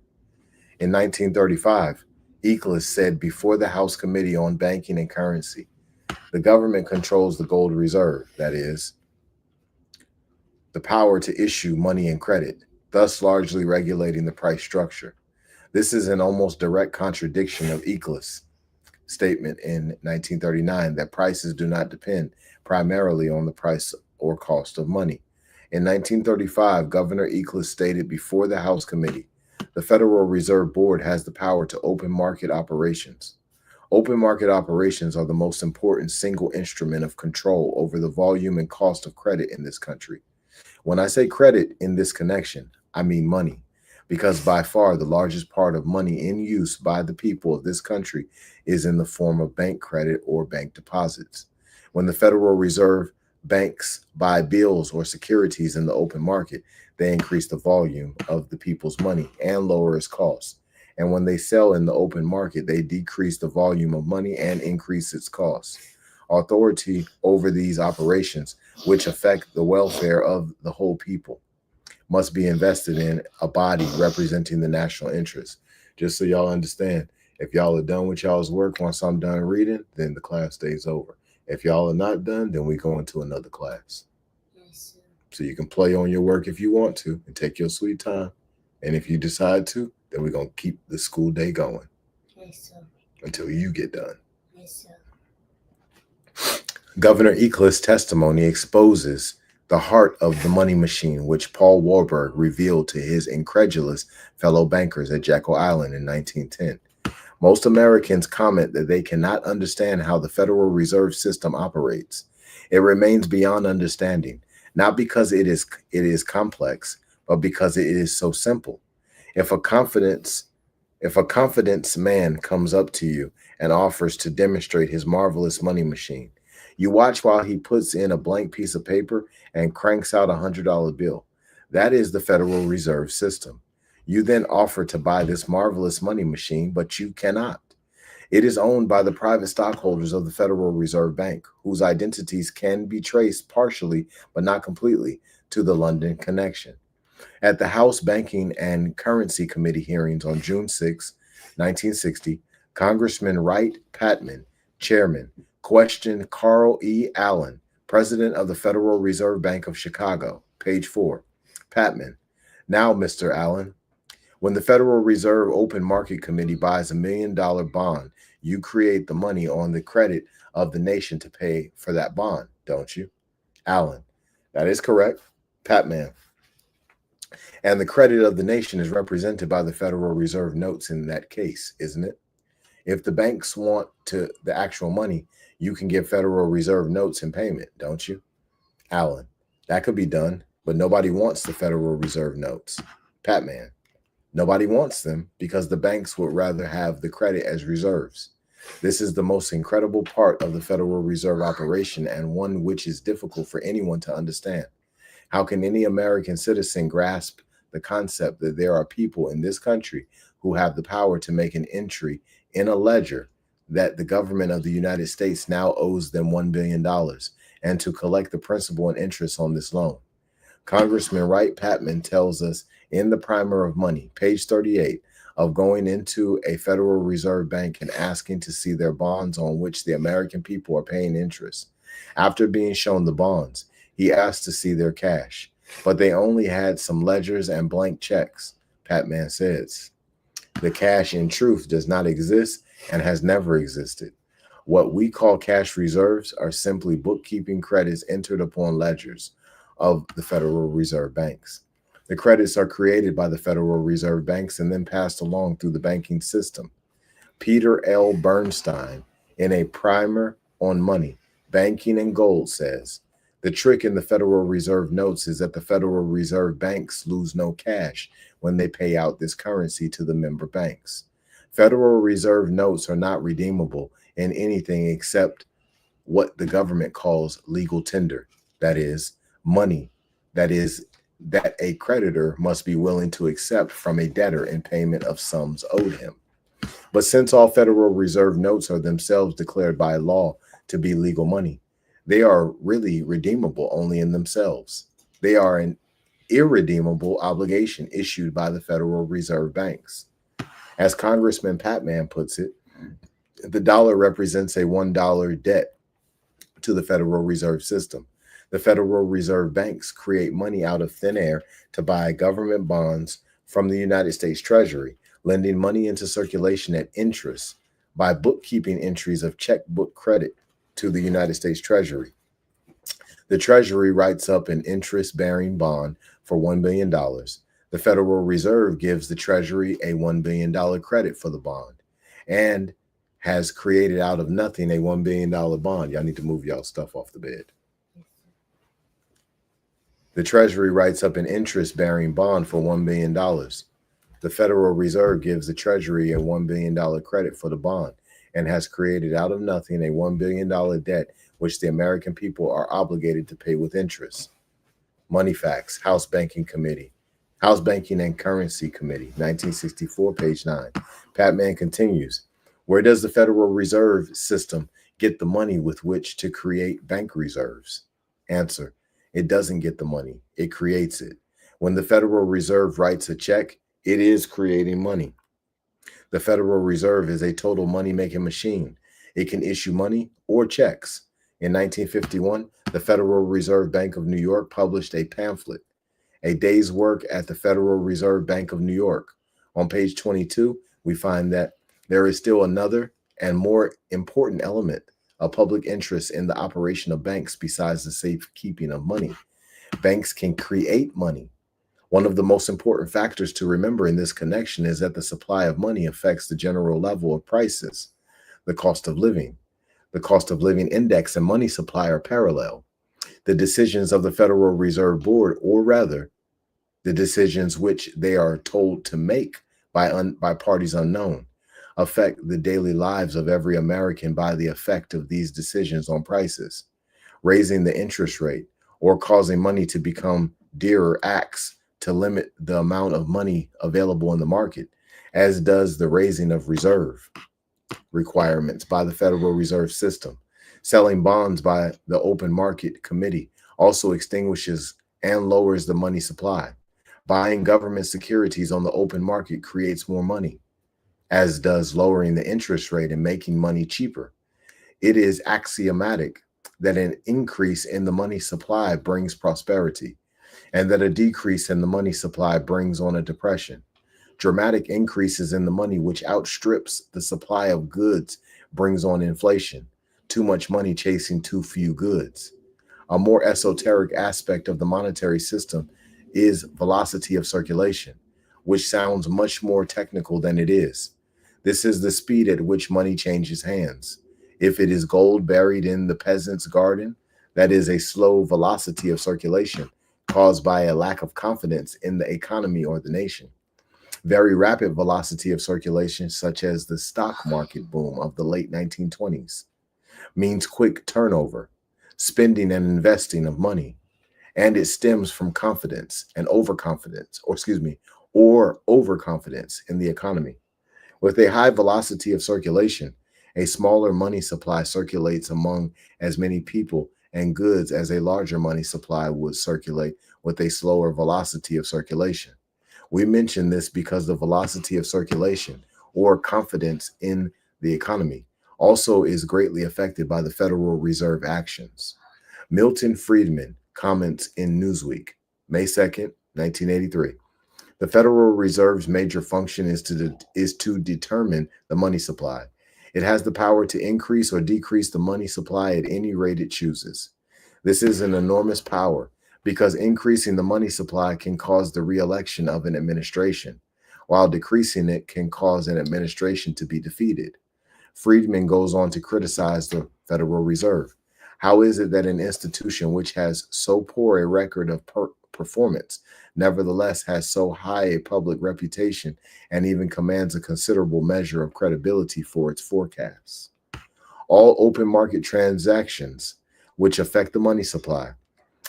In 1935, Eccles said before the House Committee on Banking and Currency, "The government controls the gold reserve, that is, the power to issue money and credit, thus largely regulating the price structure." This is an almost direct contradiction of Eccles' statement in 1939 that prices do not depend primarily on the price or cost of money. In 1935, Governor Eccles stated before the House Committee, "The Federal Reserve Board has the power to open market operations. Open market operations are the most important single instrument of control over the volume and cost of credit in this country. When I say credit in this connection, I mean money, because by far the largest part of money in use by the people of this country is in the form of bank credit or bank deposits. When the Federal Reserve banks buy bills or securities in the open market, they increase the volume of the people's money and lower its costs. And when they sell in the open market, they decrease the volume of money and increase its costs. Authority over these operations, which affect the welfare of the whole people, must be invested in a body representing the national interest." Just so y'all understand, if y'all are done with y'all's work, once I'm done reading, then the class stays over. If y'all are not done, then we go into another class. Yes, sir. So you can play on your work if you want to and take your sweet time. And if you decide to, then we're going to keep the school day going. Yes, sir. until you get done. Yes, sir. Governor Eklund's testimony exposes the heart of the money machine, which Paul Warburg revealed to his incredulous fellow bankers at Jekyll Island in 1910. Most Americans comment that they cannot understand how the Federal Reserve System operates. It remains beyond understanding, not because it is complex, but because it is so simple. If a confidence if a confidence man comes up to you and offers to demonstrate his marvelous money machine, you watch while he puts in a blank piece of paper and cranks out $100 bill. That is the Federal Reserve System. You then offer to buy this marvelous money machine, but you cannot. It is owned by the private stockholders of the Federal Reserve Bank, whose identities can be traced partially, but not completely, to the London connection. At the House Banking and Currency Committee hearings on June 6, 1960, Congressman Wright Patman, chairman, questioned Carl E. Allen, president of the Federal Reserve Bank of Chicago. Page 4. Patman: Now, Mr. Allen, when the Federal Reserve Open Market Committee buys $1 million bond, you create the money on the credit of the nation to pay for that bond, don't you? Allen: That is correct. Patman: And the credit of the nation is represented by the Federal Reserve notes in that case, isn't it? If the banks want to the actual money, you can give Federal Reserve notes in payment, don't you? Allen: That could be done, but nobody wants the Federal Reserve notes. Patman: Nobody wants them because the banks would rather have the credit as reserves. This is the most incredible part of the Federal Reserve operation and one which is difficult for anyone to understand. How can any American citizen grasp the concept that there are people in this country who have the power to make an entry in a ledger that the government of the United States now owes them $1 billion and to collect the principal and interest on this loan? Congressman Wright Patman tells us in The Primer of Money, page 38, of going into a Federal Reserve Bank and asking to see their bonds on which the American people are paying interest. After being shown the bonds, he asked to see their cash, but they only had some ledgers and blank checks. Patman says, The cash in truth does not exist and has never existed. What we call cash reserves are simply bookkeeping credits entered upon ledgers of the Federal Reserve Banks. The credits are created by the Federal Reserve Banks and then passed along through the banking system. Peter L. Bernstein, in a primer on money, banking, and gold, says the trick in the Federal Reserve notes is that the Federal Reserve Banks lose no cash when they pay out this currency to the member banks. Federal Reserve notes are not redeemable in anything except what the government calls legal tender, that is, money that a creditor must be willing to accept from a debtor in payment of sums owed him. But since all Federal Reserve notes are themselves declared by law to be legal money, they are really redeemable only in themselves. They are an irredeemable obligation issued by the Federal Reserve Banks. As Congressman Patman puts it, the dollar represents a $1 debt to the Federal Reserve System. The Federal Reserve Banks create money out of thin air to buy government bonds from the United States Treasury, lending money into circulation at interest by bookkeeping entries of checkbook credit to the United States Treasury. The Treasury writes up an interest bearing bond for $1 billion. The Federal Reserve gives the Treasury a $1 billion credit for the bond and has created out of nothing a $1 billion bond. Y'all need to move y'all stuff off the bed. The Treasury writes up an interest bearing bond for $1 billion. The Federal Reserve gives the Treasury a $1 billion credit for the bond and has created out of nothing a $1 billion debt which the American people are obligated to pay with interest. Money Facts, House Banking and Currency Committee, 1964, page 9. Patman continues, where does the Federal Reserve System get the money with which to create bank reserves? Answer, it doesn't get the money, it creates it. When the Federal Reserve writes a check, it is creating money. The Federal Reserve is a total money-making machine. It can issue money or checks. In 1951, the Federal Reserve Bank of New York published a pamphlet, A Day's Work at the Federal Reserve Bank of New York. On page 22, we find that there is still another and more important element, a public interest in the operation of banks besides the safekeeping of money. Banks can create money. One of the most important factors to remember in this connection is that the supply of money affects the general level of prices, the cost of living. The cost of living index and money supply are parallel. The decisions of the Federal Reserve Board, or rather, the decisions which they are told to make by parties unknown, affect the daily lives of every American by the effect of these decisions on prices. Raising the interest rate or causing money to become dearer acts to limit the amount of money available in the market, as does the raising of reserve requirements by the Federal Reserve System. Selling bonds by the Open Market Committee also extinguishes and lowers the money supply. Buying government securities on the open market creates more money, as does lowering the interest rate and making money cheaper. It is axiomatic that an increase in the money supply brings prosperity, and that a decrease in the money supply brings on a depression. Dramatic increases in the money which outstrips the supply of goods brings on inflation, too much money chasing too few goods. A more esoteric aspect of the monetary system is velocity of circulation, which sounds much more technical than it is. This is the speed at which money changes hands. If it is gold buried in the peasant's garden, that is a slow velocity of circulation caused by a lack of confidence in the economy or the nation. Very rapid velocity of circulation, such as the stock market boom of the late 1920s, means quick turnover, spending and investing of money, and it stems from confidence and overconfidence, or overconfidence in the economy. With a high velocity of circulation, a smaller money supply circulates among as many people and goods as a larger money supply would circulate with a slower velocity of circulation. We mention this because the velocity of circulation, or confidence in the economy, also is greatly affected by the Federal Reserve actions. Milton Friedman comments in Newsweek, May 2nd, 1983. The Federal Reserve's major function is to determine the money supply. It has the power to increase or decrease the money supply at any rate it chooses. This is an enormous power because increasing the money supply can cause the re-election of an administration, while decreasing it can cause an administration to be defeated. Friedman goes on to criticize the Federal Reserve. How is it that an institution which has so poor a record of performance nevertheless has so high a public reputation and even commands a considerable measure of credibility for its forecasts? All open market transactions which affect the money supply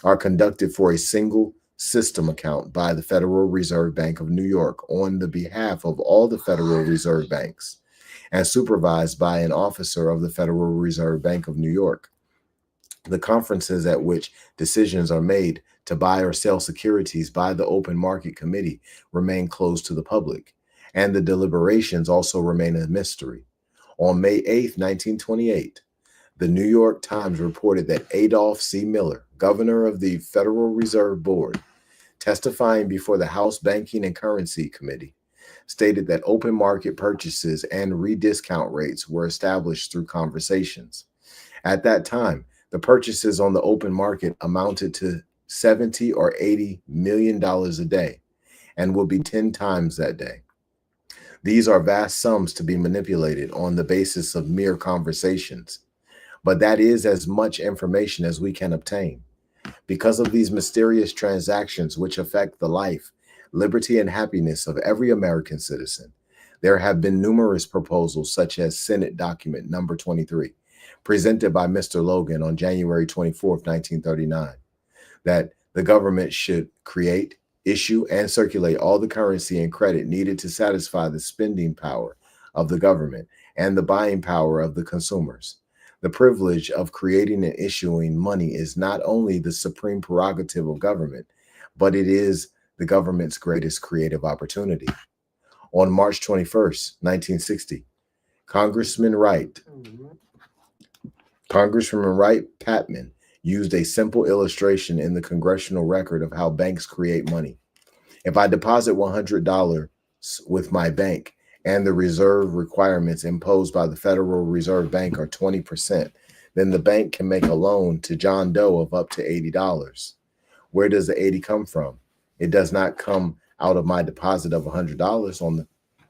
are conducted for a single system account by the Federal Reserve Bank of New York on the behalf of all the Federal Reserve banks and supervised by an officer of the Federal Reserve Bank of New York. The conferences at which decisions are made to buy or sell securities by the Open Market Committee remain closed to the public, and the deliberations also remain a mystery. On May 8, 1928, the New York Times reported that Adolph C. Miller, governor of the Federal Reserve Board, testifying before the House Banking and Currency Committee, stated that open market purchases and rediscount rates were established through conversations. At that time, the purchases on the open market amounted to $70 or $80 million a day and will be 10 times that day. These are vast sums to be manipulated on the basis of mere conversations, but that is as much information as we can obtain. Because of these mysterious transactions which affect the life, liberty, and happiness of every American citizen, there have been numerous proposals such as Senate Document Number 23, presented by Mr. Logan on January 24, 1939, that the government should create, issue, and circulate all the currency and credit needed to satisfy the spending power of the government and the buying power of the consumers. The privilege of creating and issuing money is not only the supreme prerogative of government, but it is the government's greatest creative opportunity. On March 21st, 1960, Congressman Wright Patman used a simple illustration in the congressional record of how banks create money. If I deposit $100 with my bank and the reserve requirements imposed by the Federal Reserve Bank are 20%, then the bank can make a loan to John Doe of up to $80. Where does the 80 come from? It does not come out of my deposit of $100.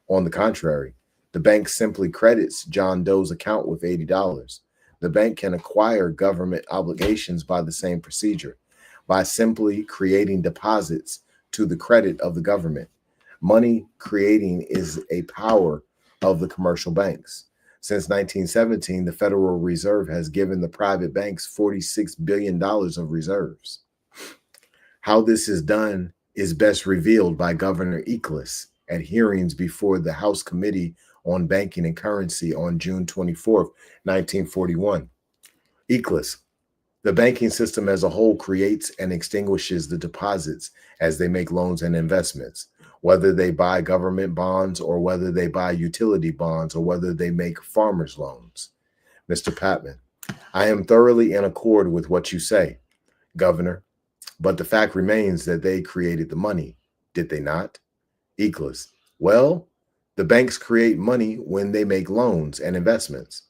On the contrary, the bank simply credits John Doe's account with $80. The bank can acquire government obligations by the same procedure, by simply creating deposits to the credit of the government. Money creating is a power of the commercial banks. Since 1917, the Federal Reserve has given the private banks $46 billion of reserves. How this is done is best revealed by Governor Eccles at hearings before the House Committee on Banking and Currency on June 24, 1941. Eccles: the banking system as a whole creates and extinguishes the deposits as they make loans and investments, whether they buy government bonds or whether they buy utility bonds or whether they make farmers' loans. Mr. Patman: I am thoroughly in accord with what you say, Governor, but the fact remains that they created the money, did they not? Eccles: well, the banks create money when they make loans and investments.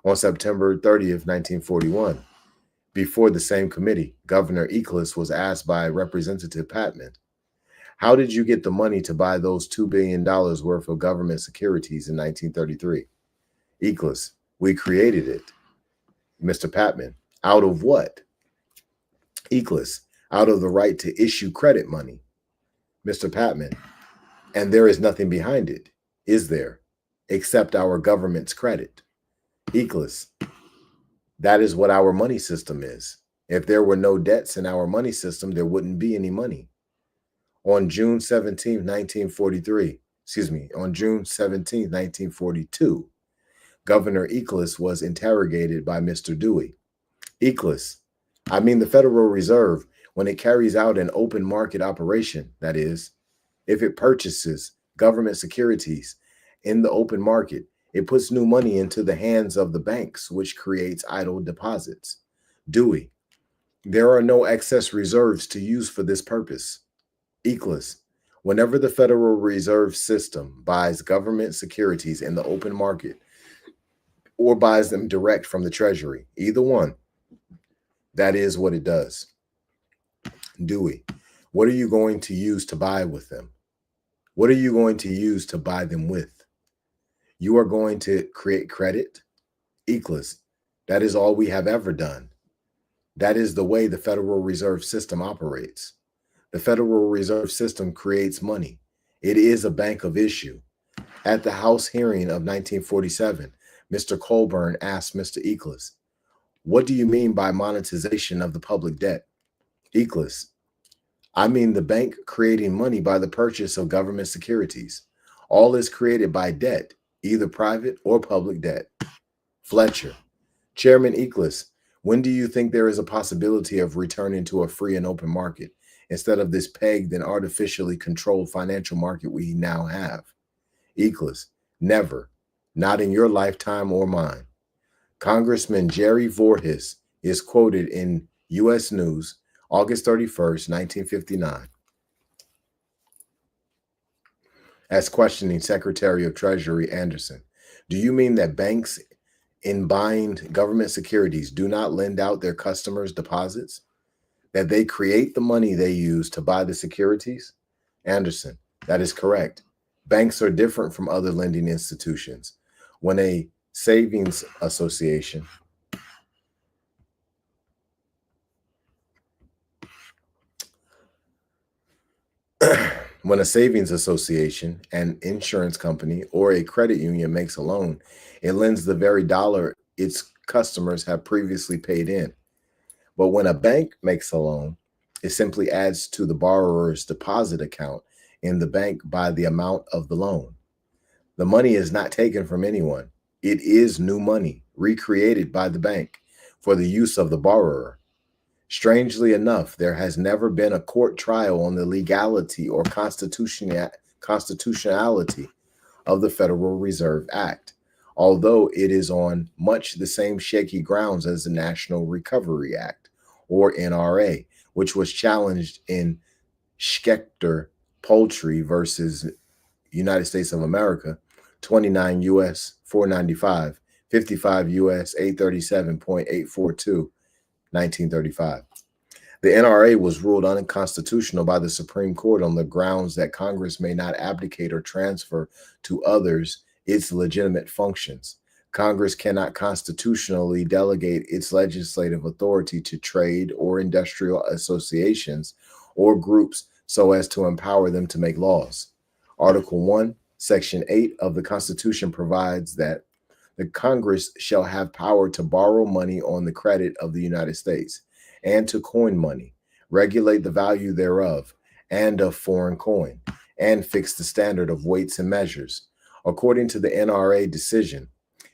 On September 30th, 1941, before the same committee, Governor Eccles was asked by Representative Patman, how did you get the money to buy those $2 billion worth of government securities in 1933? Eccles: we created it. Mr. Patman: out of what? Eccles: out of the right to issue credit money. Mr. Patman: and there is nothing behind it, is there, except our government's credit? Eccles: that is what our money system is. If there were no debts in our money system, there wouldn't be any money. On June 17, 1942, Governor Eccles was interrogated by Mr. Dewey. Eccles: I mean the Federal Reserve, when it carries out an open market operation, that is, if it purchases government securities in the open market, it puts new money into the hands of the banks, which creates idle deposits. Dewey: there are no excess reserves to use for this purpose. Eccles: whenever the Federal Reserve System buys government securities in the open market or buys them direct from the Treasury, either one, that is what it does. Dewey: what are you going to use to buy with them? What are you going to use to buy them with? You are going to create credit? Eccles: that is all we have ever done. That is the way the Federal Reserve System operates. The Federal Reserve System creates money. It is a bank of issue. At the House hearing of 1947, Mr. Colburn asked Mr. Eccles, what do you mean by monetization of the public debt? Eccles: I mean the bank creating money by the purchase of government securities. All is created by debt, either private or public debt. Fletcher: Chairman Eccles, when do you think there is a possibility of returning to a free and open market instead of this pegged and artificially controlled financial market we now have? Eccles: never, not in your lifetime or mine. Congressman Jerry Voorhis is quoted in U.S. News, August 31st, 1959, as questioning Secretary of Treasury Anderson. Do you mean that banks in buying government securities do not lend out their customers' deposits? That they create the money they use to buy the securities? Anderson: that is correct. Banks are different from other lending institutions. When a savings association when a savings association, an insurance company, or a credit union makes a loan, it lends the very dollar its customers have previously paid in. But when a bank makes a loan, it simply adds to the borrower's deposit account in the bank by the amount of the loan. The money is not taken from anyone. It is new money, recreated by the bank for the use of the borrower. Strangely enough, there has never been a court trial on the legality or constitutionality of the Federal Reserve Act, although it is on much the same shaky grounds as the National Recovery Act, or NRA, which was challenged in Schechter Poultry versus United States of America, 29 U.S. 495, 55 U.S. 837.842, 1935. The NRA was ruled unconstitutional by the Supreme Court on the grounds that Congress may not abdicate or transfer to others its legitimate functions. Congress cannot constitutionally delegate its legislative authority to trade or industrial associations or groups so as to empower them to make laws. Article 1, Section 8 of the Constitution provides that the Congress shall have power to borrow money on the credit of the United States and to coin money, regulate the value thereof and of foreign coin, and fix the standard of weights and measures. According to the NRA decision,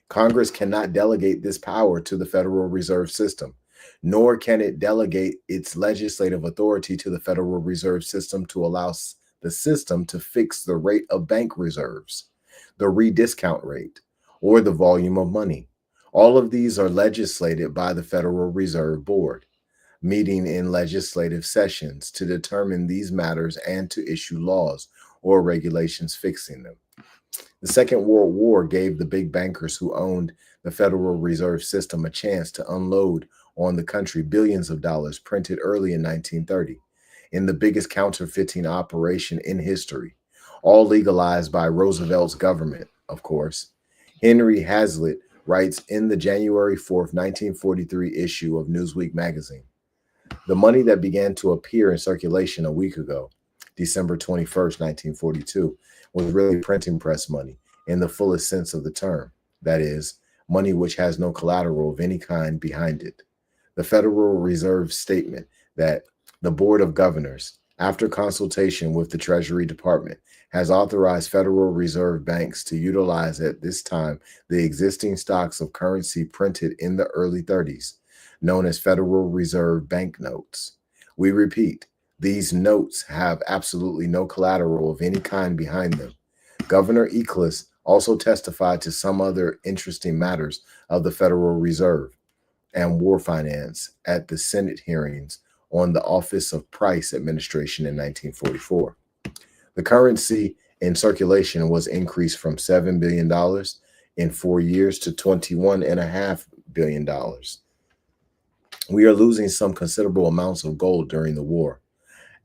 Congress cannot delegate this power to the Federal Reserve System, nor can it delegate its legislative authority to the Federal Reserve System to allow the system to fix the rate of bank reserves, the rediscount rate, or the volume of money. All of these are legislated by the Federal Reserve Board, meeting in legislative sessions to determine these matters and to issue laws or regulations fixing them. The Second World War gave the big bankers who owned the Federal Reserve System a chance to unload on the country billions of dollars printed early in 1930 in the biggest counterfeiting operation in history, all legalized by Roosevelt's government, of course. Henry Hazlitt writes in the January 4th, 1943 issue of Newsweek magazine, "The money that began to appear in circulation a week ago, December 21st, 1942, was really printing press money in the fullest sense of the term. That is, money which has no collateral of any kind behind it. The Federal Reserve statement that the Board of Governors, after consultation with the Treasury Department, has authorized Federal Reserve banks to utilize at this time the existing stocks of currency printed in the early 30s, known as Federal Reserve banknotes. We repeat, these notes have absolutely no collateral of any kind behind them. Governor Eccles also testified to some other interesting matters of the Federal Reserve and war finance at the Senate hearings on the Office of Price Administration in 1944. The currency in circulation was increased from $7 billion in 4 years to $21.5 billion. We are losing some considerable amounts of gold during the war,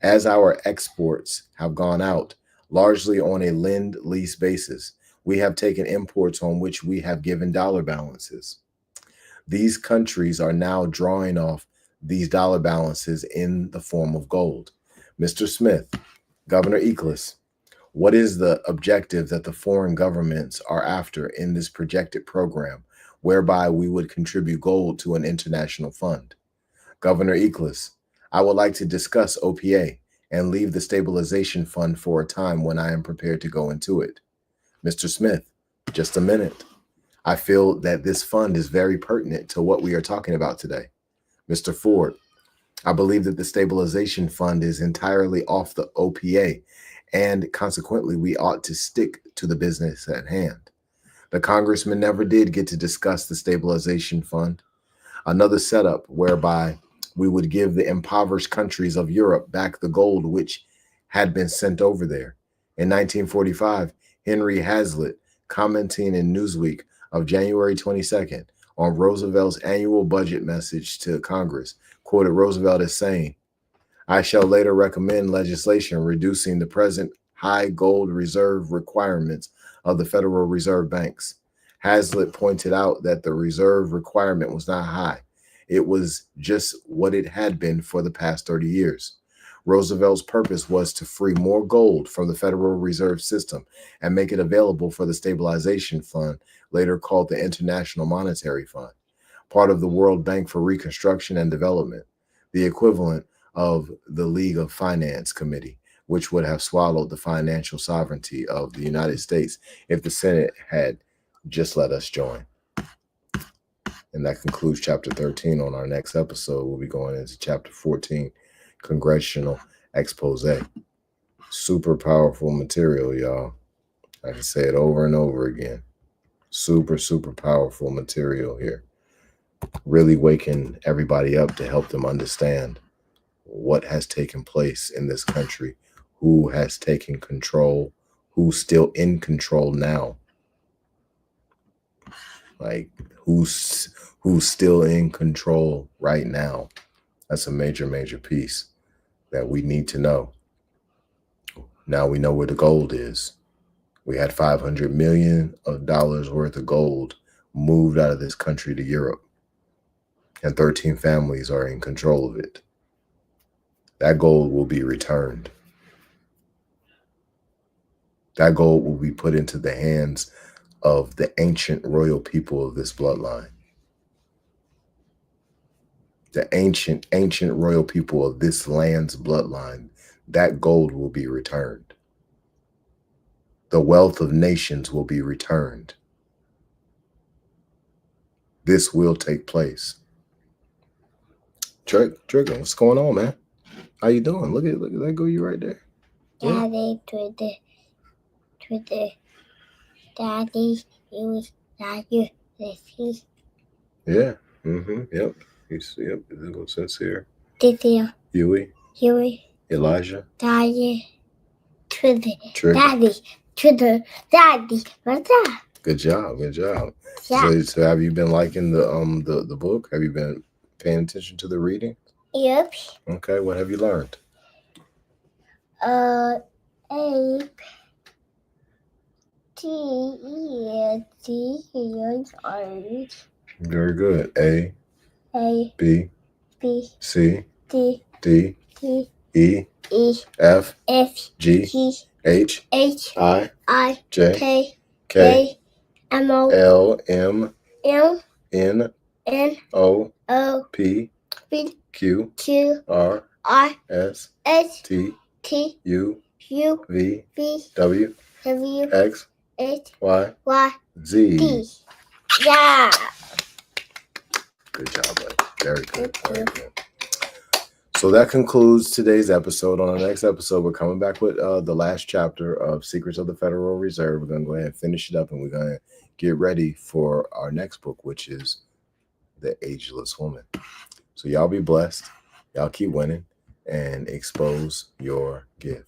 as our exports have gone out, largely on a lend-lease basis. We have taken imports on which we have given dollar balances. These countries are now drawing off these dollar balances in the form of gold. Mr. Smith, Governor Eccles, what is the objective that the foreign governments are after in this projected program, whereby we would contribute gold to an international fund? Governor Eccles, I would like to discuss OPA and leave the stabilization fund for a time when I am prepared to go into it. Mr. Smith, just a minute. I feel that this fund is very pertinent to what we are talking about today. Mr. Ford, I believe that the stabilization fund is entirely off the OPA, and consequently, we ought to stick to the business at hand. The congressman never did get to discuss the stabilization fund, another setup whereby we would give the impoverished countries of Europe back the gold which had been sent over there. In 1945, Henry Hazlitt, commenting in Newsweek of January 22nd on Roosevelt's annual budget message to Congress, quoted Roosevelt as saying, I shall later recommend legislation reducing the present high gold reserve requirements of the Federal Reserve banks. Hazlitt pointed out that the reserve requirement was not high. It was just what it had been for the past 30 years. Roosevelt's purpose was to free more gold from the Federal Reserve System and make it available for the Stabilization Fund, later called the International Monetary Fund, part of the World Bank for Reconstruction and Development, the equivalent of the League of Finance Committee, which would have swallowed the financial sovereignty of the United States if the Senate had just let us join. And that concludes chapter 13. On our next episode, we'll be going into chapter 14, Congressional Expose. Super powerful material, y'all. I can say it over and over again. Super, super powerful material here. Really waking everybody up to help them understand what has taken place in this country, who has taken control, who's still in control now, Like who's still in control right now? That's a major piece that we need to know. Now we know where the gold is. We had $500 million worth of gold moved out of this country to Europe, and 13 families are in control of it. That gold will be returned. That gold will be put into the hands of the ancient royal people of this bloodline. The ancient royal people of this land's bloodline. That gold will be returned. The wealth of nations will be returned. This will take place. Trigger, what's going on, man? How you doing? Look at that go you right there. Daddy, to the daddy, it was daddy, this. Yeah. Yep. Yep. Little sincere. Huey, Elijah. daddy, to the Trigger. daddy, to the daddy. What's that? Good job. Yeah. So have you been liking the book? Have you been paying attention to the reading? Yep. Okay. What have you learned? A, T, E, T, E, Very good. A, B, C, D, D, T, E, F, G, H, I, J, K, L, M, N, O, P, Q, R, S, T, U, V, W, X, Y, Z. Yeah. Good job, buddy. Very good. Very good. So that concludes today's episode. On the next episode, we're coming back with the last chapter of Secrets of the Federal Reserve. We're going to go ahead and finish it up, and we're going to get ready for our next book, which is The Ageless Woman. So y'all be blessed. Y'all keep winning and expose your gift.